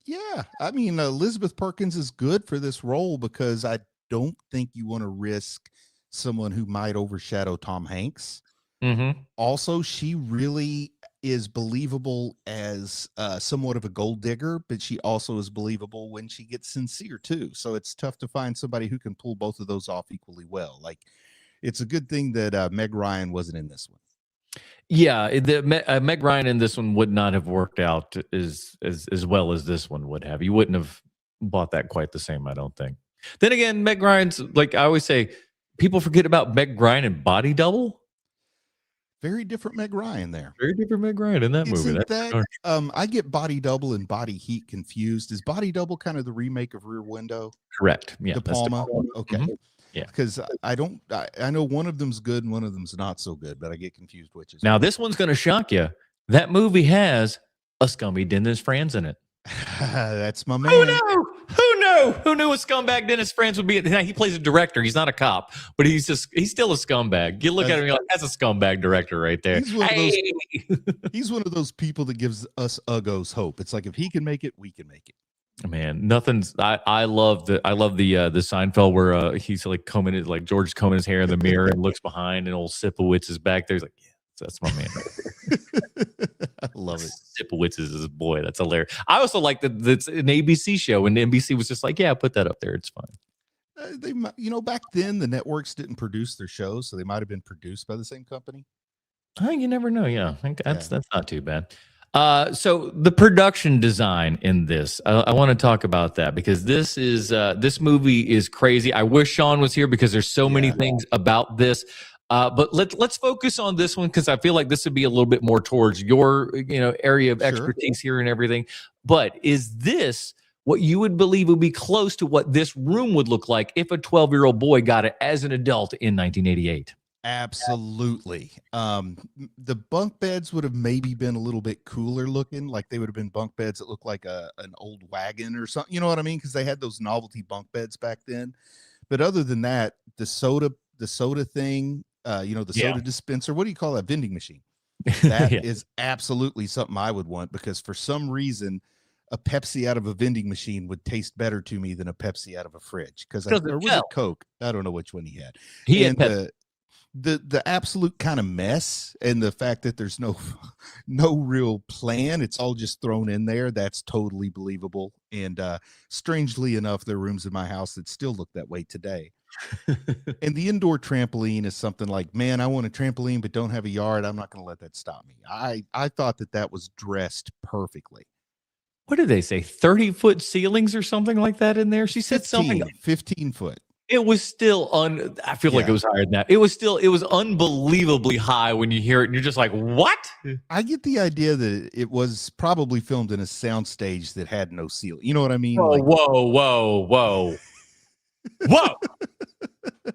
Yeah, I mean Elizabeth Perkins is good for this role because I don't think you want to risk someone who might overshadow Tom Hanks. Mm-hmm. Also, she really is believable as somewhat of a gold digger, but she also is believable when she gets sincere too. So it's tough to find somebody who can pull both of those off equally well. Like, it's a good thing that Meg Ryan wasn't in this one. Yeah, Meg Ryan in this one would not have worked out as well as this one would have. You wouldn't have bought that quite the same, I don't think. Then again, Meg Ryan's, like I always say, people forget about Meg Ryan and Body Double. Very different Meg Ryan there. Very different Meg Ryan in that movie. I get Body Double and Body Heat confused. Is Body Double kind of the remake of Rear Window? Correct. Yeah. De Palma. Okay. Mm-hmm. Yeah. Because I know one of them's good and one of them's not so good, but I get confused which is. Now this one's going to shock you. That movie has a scummy Dennis Franz in it. That's my man. Who knew? Who knew a scumbag Dennis Franz would be? He plays a director. He's not a cop, but he's still a scumbag. You look at him, you're like, that's a scumbag director right there. He's one of those people that gives us uggos hope. It's like, if he can make it, we can make it. Man, nothing's. I love the Seinfeld where he's like George combing his hair in the mirror and looks behind, and old Sipowicz is back there. He's like, yeah, that's my man right there. I love it. Sipowicz is his boy. That's hilarious. I also like that it's an ABC show, and NBC was just like, yeah, put that up there. It's fine. They, back then the networks didn't produce their shows, so they might have been produced by the same company. You never know. Yeah, I think that's not too bad. So the production design in this, I want to talk about that because this movie is crazy. I wish Sean was here because there's so many things about this. But let's focus on this one because I feel like this would be a little bit more towards your area of expertise here and everything. But is this what you would believe would be close to what this room would look like if a 12-year-old boy got it as an adult in 1988? Absolutely. The bunk beds would have maybe been a little bit cooler looking, like they would have been bunk beds that look like an old wagon or something. You know what I mean? Because they had those novelty bunk beds back then. But other than that, the soda thing, soda dispenser. What do you call that? Vending machine. That is absolutely something I would want because for some reason, a Pepsi out of a vending machine would taste better to me than a Pepsi out of a fridge. Because there was a Coke. I don't know which one he had. He had Pepsi. The absolute kind of mess and the fact that there's no real plan, it's all just thrown in there, that's totally believable. And strangely enough, there are rooms in my house that still look that way today. And the indoor trampoline is something like, man, I want a trampoline but don't have a yard. I'm not going to let that stop me. I thought that was dressed perfectly. What did they say? 30-foot ceilings or something like that in there? She said 15 foot. It was still I feel like it was higher than that. It was unbelievably high when you hear it and you're just like, what? I get the idea that it was probably filmed in a soundstage that had no ceiling. You know what I mean? Whoa.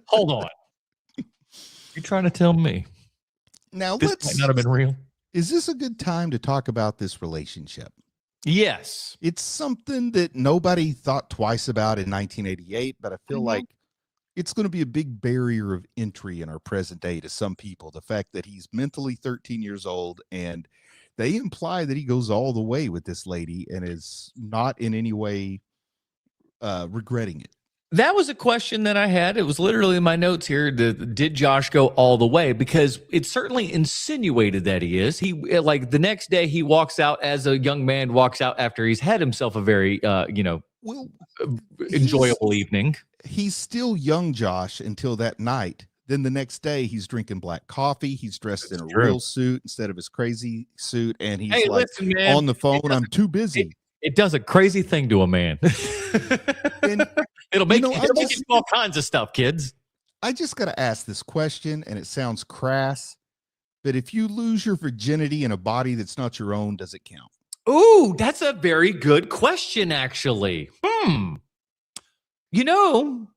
Hold on. You're trying to tell me now this might not have been real? Is this a good time to talk about this relationship? Yes. It's something that nobody thought twice about in 1988, but I feel like it's going to be a big barrier of entry in our present day to some people. The fact that he's mentally 13 years old and they imply that he goes all the way with this lady and is not in any way regretting it. That was a question that I had. It was literally in my notes here. Did Josh go all the way? Because it certainly insinuated that he is. He like the next day he walks out as a young man walks out after he's had himself a very enjoyable evening. He's still young Josh until that night. Then the next day he's drinking black coffee. He's dressed in a real suit instead of his crazy suit, and he's listen, man, on the phone. I'm too busy. It does a crazy thing to a man. It'll make, I it'll make you do all kinds of stuff, kids. I just got to ask this question, and it sounds crass, but if you lose your virginity in a body that's not your own, does it count? Ooh, that's a very good question, actually. You know,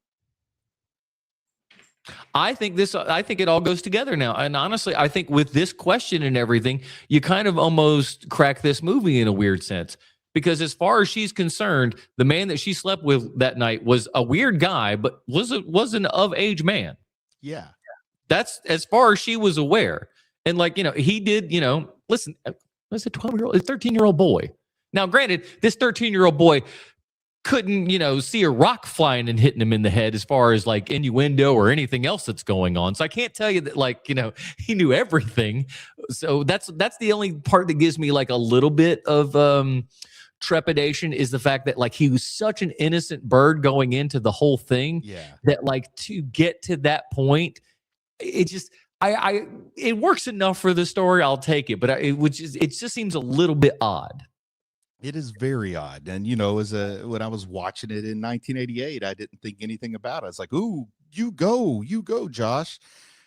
I think it all goes together now. And honestly, I think with this question and everything, you kind of almost crack this movie in a weird sense. Because as far as she's concerned, the man that she slept with that night was a weird guy, but was an of-age man. Yeah. That's as far as she was aware. And like, he did, listen, was a 12-year-old, a 13-year-old boy. Now, granted, this 13-year-old boy couldn't, see a rock flying and hitting him in the head as far as like innuendo or anything else that's going on. So I can't tell you that like, he knew everything. So that's the only part that gives me like a little bit of trepidation, is the fact that like he was such an innocent bird going into the whole thing. Yeah. That like to get to that point, it just it works enough for the story. I'll take it, but it just seems a little bit odd. It is very odd. And, when I was watching it in 1988, I didn't think anything about it. I was like, ooh, you go, Josh.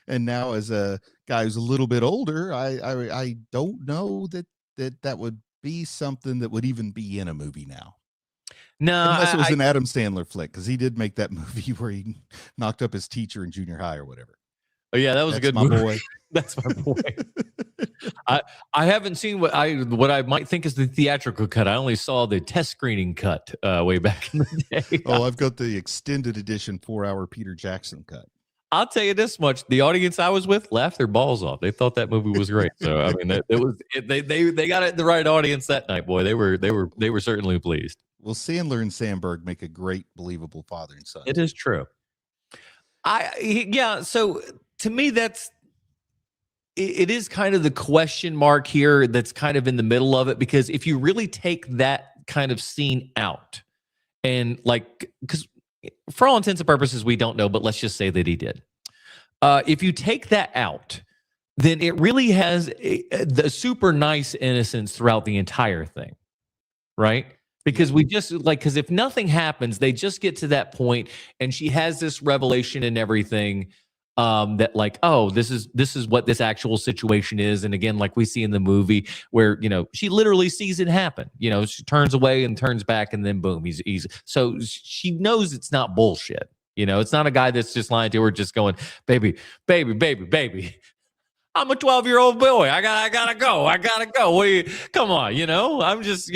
And now as a guy who's a little bit older, I don't know that would be something that would even be in a movie now. No, unless it was an Adam Sandler flick, because he did make that movie where he knocked up his teacher in junior high or whatever. Oh yeah, that was a good my movie. boy. That's my boy. I haven't seen what I might think is the theatrical cut. I only saw the test screening cut way back in the day. Oh, I've got the extended edition 4-hour Peter Jackson cut. I'll tell you this much: the audience I was with laughed their balls off. They thought that movie was great. So I mean, they got it the right audience that night, boy. They were certainly pleased. Well, Sandler and Sandberg make a great, believable father and son. It is true. So to me, it is kind of the question mark here that's kind of in the middle of it, because if you really take that kind of scene out, and like, because for all intents and purposes, we don't know, but let's just say that he did. If you take that out, then it really has the super nice innocence throughout the entire thing, right? Because because if nothing happens, they just get to that point, and she has this revelation and everything, that like, oh, this is what this actual situation is. And again, like we see in the movie where, she literally sees it happen, she turns away and turns back, and then boom, he's so she knows it's not bullshit. It's not a guy that's just lying to her, just going, baby, I'm a 12-year-old boy. I gotta go. Come on, I'm just,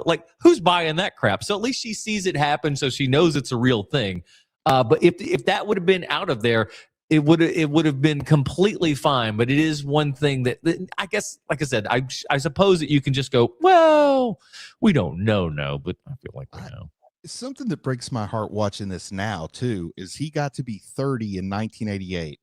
like, who's buying that crap? So at least she sees it happen, so she knows it's a real thing. But if that would have been out of there, it would have been completely fine. But it is one thing that I guess, like I said, I suppose that you can just go, well, we don't know, but I feel like we know. Something that breaks my heart watching this now too is he got to be 30 in 1988,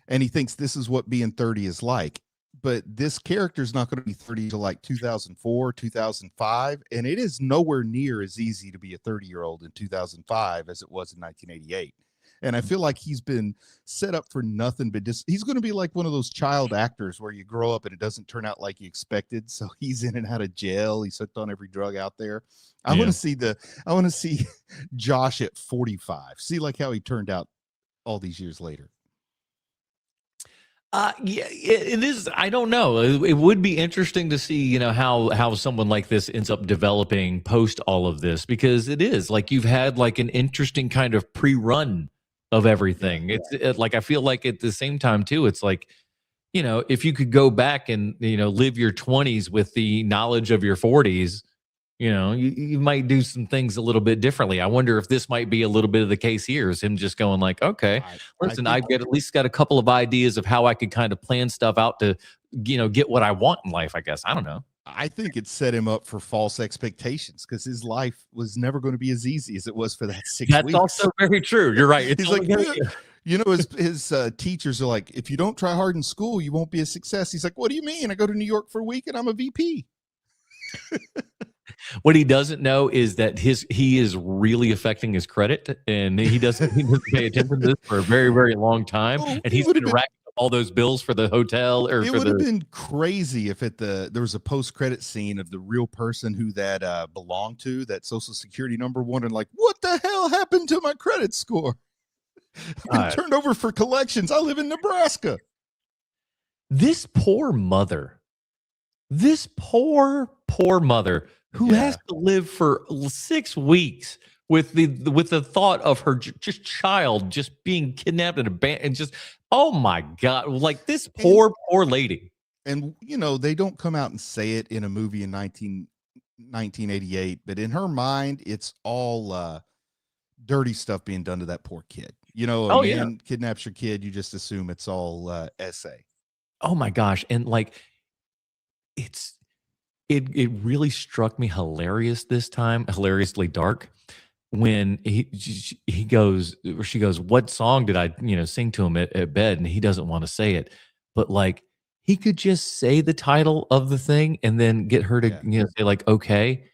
and he thinks this is what being 30 is like. But this character is not going to be 30 till like 2004, 2005, and it is nowhere near as easy to be a 30-year-old in 2005 as it was in 1988. And I feel like he's been set up for nothing but he's going to be like one of those child actors where you grow up and it doesn't turn out like you expected. So he's in and out of jail. He's hooked on every drug out there. I want to see Josh at 45. See like how he turned out all these years later. Yeah, it is. I don't know. It would be interesting to see, how someone like this ends up developing post all of this, because it is like you've had like an interesting kind of pre-run of everything. It's like, I feel like at the same time too, it's like, if you could go back and, live your 20s with the knowledge of your 40s, you might do some things a little bit differently. I wonder if this might be a little bit of the case here, is him just going like, okay, listen, I've got at least got a couple of ideas of how I could kind of plan stuff out to, get what I want in life, I guess. I don't know. I think it set him up for false expectations, because his life was never going to be as easy as it was for that 6 weeks. That's also very true. You're right. It's He's like, his teachers are like, if you don't try hard in school, you won't be a success. He's like, what do you mean? I go to New York for a week and I'm a VP. What he doesn't know is that he is really affecting his credit, and he doesn't pay attention to this for a very, very long time, and he's been racking up all those bills for the hotel or It for would have the. been crazy if there was a post-credit scene of the real person who that belonged to, that social security number, wondering like, what the hell happened to my credit score? I've been turned over for collections. I live in Nebraska. This poor mother, this poor mother who has to live for 6 weeks with the thought of her just child just being kidnapped and abandoned, and just, oh my God, like this poor lady. And they don't come out and say it in a movie in 1988, but in her mind, it's all dirty stuff being done to that poor kid. A man kidnaps your kid, you just assume it's all SA. Oh my gosh. And like, it really struck me hilariously dark, when he goes, or she goes, what song did I sing to him at bed? And he doesn't want to say it, but like, he could just say the title of the thing and then get her to say like, okay.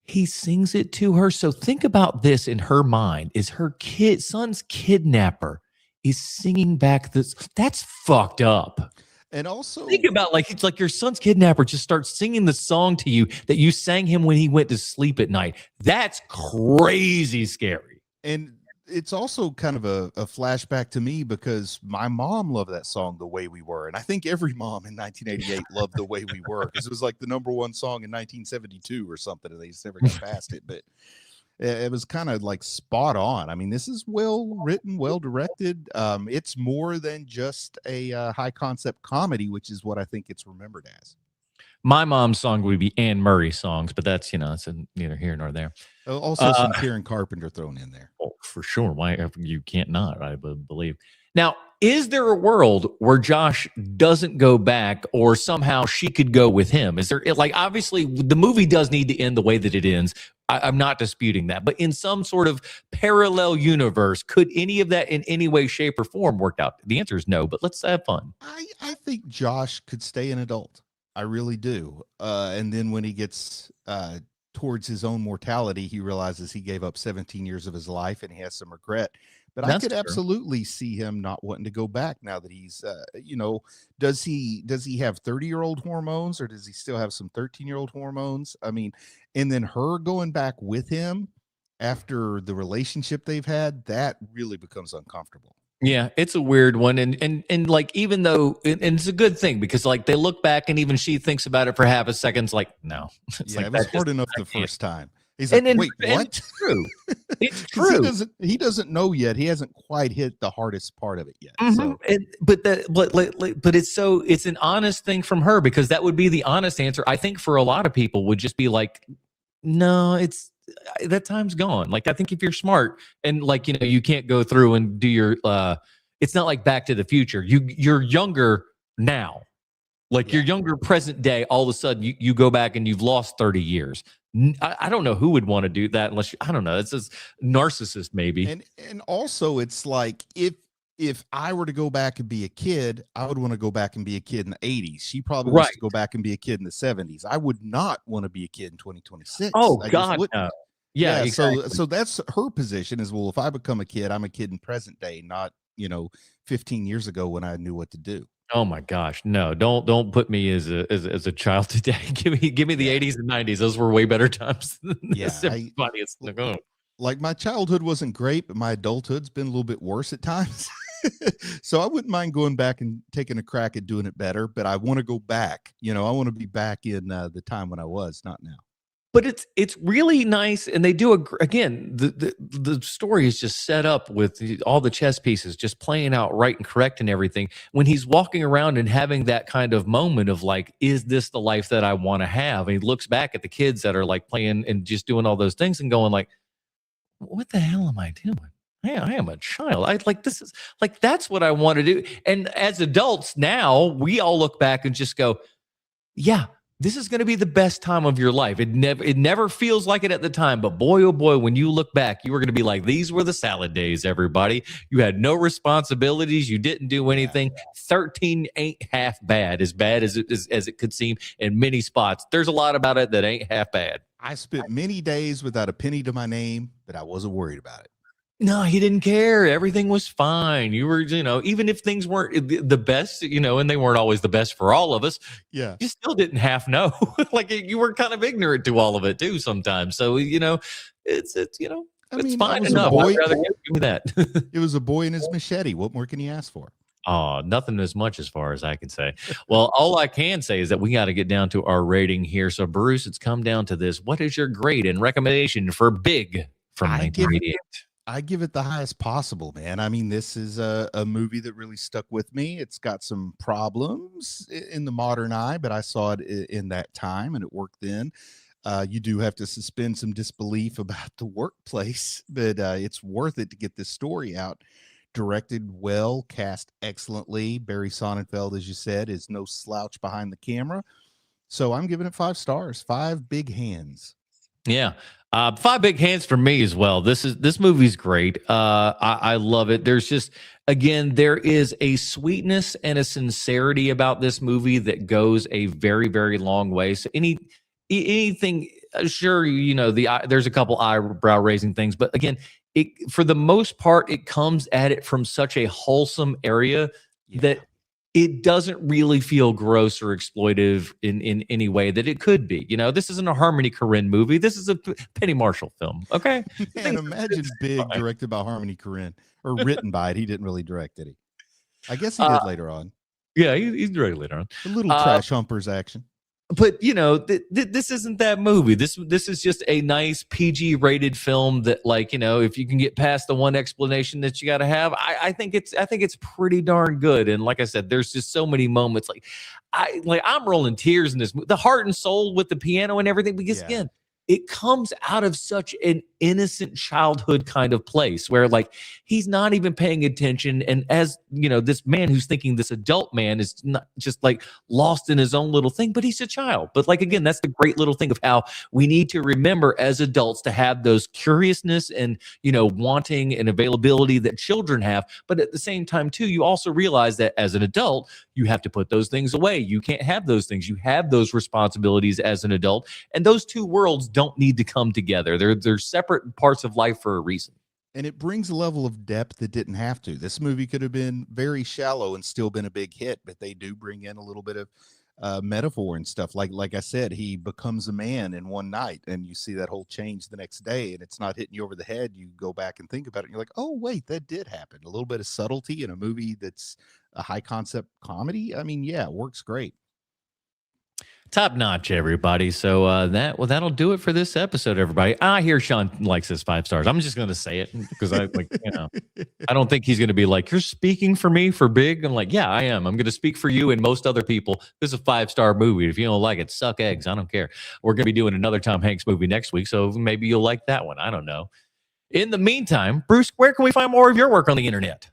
He sings it to her. So think about this in her mind: is her son's kidnapper is singing back this. That's fucked up. And also think about, like, it's like your son's kidnapper just starts singing the song to you that you sang him when he went to sleep at night. That's crazy scary. And it's also kind of a flashback to me, because my mom loved that song, The Way We Were. And I think every mom in 1988 loved The Way We Were, because it was like the #1 song in 1972 or something, and they just never got past it. But it was kind of like spot on. I mean, this is well written, well directed. It's more than just a high concept comedy, which is what I think it's remembered as. My mom's song would be Anne Murray songs, but that's, it's neither here nor there. Also, some Karen Carpenter thrown in there. Oh, for sure. Why you can't not, I believe. Now, is there a world where Josh doesn't go back, or somehow she could go with him? Is there, like, obviously the movie does need to end the way that it ends. I'm not disputing that, but in some sort of parallel universe, could any of that in any way, shape, or form work out? The answer is no, but let's have fun. I think Josh could stay an adult. I really do. And then when he gets towards his own mortality, he realizes he gave up 17 years of his life and he has some regret. But I could absolutely see him not wanting to go back now that he's, does he have 30-year-old hormones, or does he still have some 13-year-old hormones? I mean, and then her going back with him after the relationship they've had, that really becomes uncomfortable. Yeah, it's a weird one. And like, even though, and it's a good thing, because like they look back and even she thinks about it for half a second. It's like, no. It's like, it was hard enough the first time. He's like, wait, what? It's true. It's true. He doesn't know yet. He hasn't quite hit the hardest part of it yet. So. But it's an honest thing from her, because that would be the honest answer. I think for a lot of people would just be like, no, that time's gone. Like, I think if you're smart and like, you can't go through and do your, it's not like Back to the Future. You're younger now. Like, you're younger present day. All of a sudden you go back and you've lost 30 years. I don't know who would want to do that, unless I don't know. It's just narcissist maybe. And also, it's like, if I were to go back and be a kid, I would want to go back and be a kid in the 80s. She probably wants to go back and be a kid in the 70s. I would not want to be a kid in 2026. Oh, God, no. Yeah, exactly. So that's her position is, well, if I become a kid, I'm a kid in present day, not 15 years ago when I knew what to do. Oh my gosh, no! Don't put me as a child today. Give me the 80s and 90s. Those were way better times. Like, my childhood wasn't great, but my adulthood's been a little bit worse at times. So I wouldn't mind going back and taking a crack at doing it better. But I want to go back. I want to be back in the time when I was, not now. But it's really nice, and they do again. The story is just set up with all the chess pieces just playing out right and correct and everything. When he's walking around and having that kind of moment of like, is this the life that I want to have? And he looks back at the kids that are like playing and just doing all those things and going like, what the hell am I doing? I am a child. This is like, that's what I want to do. And as adults now, we all look back and just go, yeah, this is going to be the best time of your life. It never feels like it at the time, but boy, oh boy, when you look back, you are going to be like, these were the salad days, everybody. You had no responsibilities. You didn't do anything. 13 ain't half bad as it could seem in many spots. There's a lot about it that ain't half bad. I spent many days without a penny to my name, but I wasn't worried about it. No, he didn't care. Everything was fine. You were, even if things weren't the best, and they weren't always the best for all of us, Yeah. you still didn't half know. Like you were kind of ignorant to all of it too sometimes. So, it's I it's mean, I fine was a enough. boy. I'd rather give me that. It was a boy and his machete. What more can you ask for? Oh, nothing as much as far as I can say. Well, all I can say is that we got to get down to our rating here. So, Bruce, it's come down to this. What is your grade and recommendation for Big from I give 1988? I give it the highest possible, man. I mean, this is a movie that really stuck with me. It's got some problems in the modern eye, but I saw it in that time and it worked then. You do have to suspend some disbelief about the workplace, but it's worth it to get this story out. Directed well, cast excellently. Barry Sonnenfeld, as you said, is no slouch behind the camera. So I'm giving it 5 stars, 5 big hands. Yeah. 5 big hands for me as well. This movie's great. I love it. There's just, again, there is a sweetness and a sincerity about this movie that goes a very, very long way. So anything, sure, there's a couple eyebrow raising things, but again, for the most part, it comes at it from such a wholesome area that it doesn't really feel gross or exploitive in any way that it could be. This isn't a Harmony Korine movie. This is a Penny Marshall film. Okay. Man, imagine Big directed by Harmony Korine or written by it. He didn't really direct, did he? I guess he did later on. Yeah, he's directed later on. A little trash humpers action. But this isn't that movie. This is just a nice PG rated film that, if you can get past the one explanation that you got to have, I think it's pretty darn good. And like I said, there's just so many moments I'm rolling tears in this movie. The heart and soul with the piano and everything, because again, it comes out of such an innocent childhood kind of place where he's not even paying attention. And as this man who's thinking this adult man is not just lost in his own little thing, but he's a child. But again, that's the great little thing of how we need to remember as adults to have those curiousness and, wanting and availability that children have. But at the same time too, you also realize that as an adult, you have to put those things away. You can't have those things. You have those responsibilities as an adult. And those two worlds don't need to come together. They're separate parts of life for a reason. And it brings a level of depth that didn't have to. This movie could have been very shallow and still been a big hit, but they do bring in a little bit of metaphor and stuff. Like I said, he becomes a man in one night, and you see that whole change the next day, and it's not hitting you over the head. You go back and think about it, and you're like, oh, wait, that did happen. A little bit of subtlety in a movie that's a high concept comedy. I mean, yeah, it works great. Top notch, everybody. So that'll do it for this episode, everybody. I hear Sean likes his 5 stars. I'm just going to say it because I don't think he's going to be like, you're speaking for me for Big. I'm like, yeah, I am. I'm going to speak for you and most other people. This is a 5-star movie. If you don't like it, suck eggs. I don't care. We're going to be doing another Tom Hanks movie next week, so maybe you'll like that one. I don't know. In the meantime, Bruce, where can we find more of your work on the internet?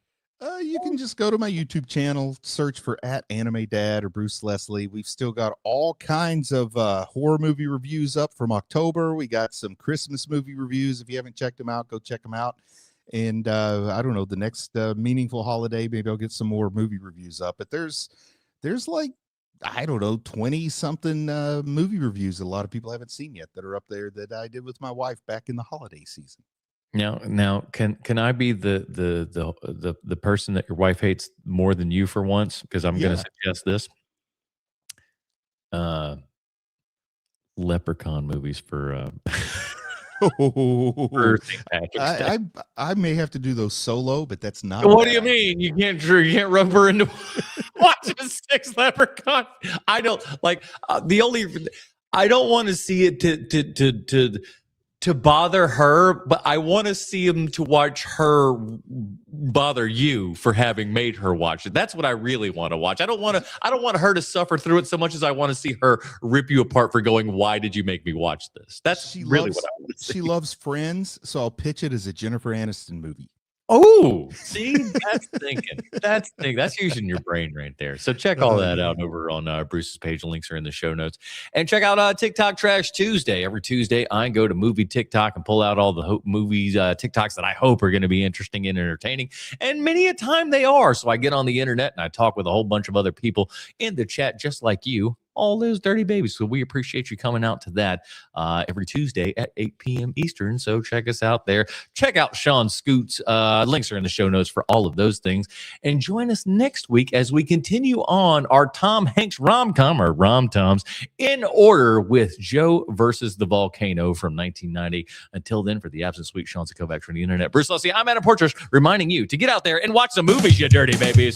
You can just go to my YouTube channel, search for @AnimeDad or Bruce Leslie. We've still got all kinds of horror movie reviews up from October. We got some Christmas movie reviews. If you haven't checked them out, go check them out. And I don't know, the next meaningful holiday, maybe I'll get some more movie reviews up. But there's I don't know, 20 something movie reviews that a lot of people haven't seen yet that are up there that I did with my wife back in the holiday season. Now, can I be the person that your wife hates more than you for once? Because I'm going to suggest this. Leprechaun movies for St. Patrick's Day. I may have to do those solo, but that's not. What do you mean? You can't rub her into watching 6 Leprechaun? I don't like I don't want to see it to bother her, but I want to see him to watch her bother you for having made her watch it. That's what I really want to watch. I don't want her to suffer through it so much as I want to see her rip you apart for going, why did you make me watch this? That's really what I want to see. She loves Friends, so I'll pitch it as a Jennifer Aniston movie. Oh, see, that's thinking. That's using your brain right there. So check all that out over on Bruce's page. The links are in the show notes. And check out TikTok Trash Tuesday. Every Tuesday, I go to Movie TikTok and pull out all the movies TikToks that I hope are going to be interesting and entertaining. And many a time they are. So I get on the internet and I talk with a whole bunch of other people in the chat, just like you. all those dirty babies. So we appreciate you coming out to that every Tuesday at 8 p.m. Eastern. So check us out there. Check out Sean Scoot's. Links are in the show notes for all of those things. And join us next week as we continue on our Tom Hanks rom-com, or Rom Toms, in order with Joe versus the Volcano from 1990. Until then, for the absent sweet Sean Kovacs from the internet, Bruce Leslie, I'm Adam Portress, reminding you to get out there and watch the movies, you dirty babies.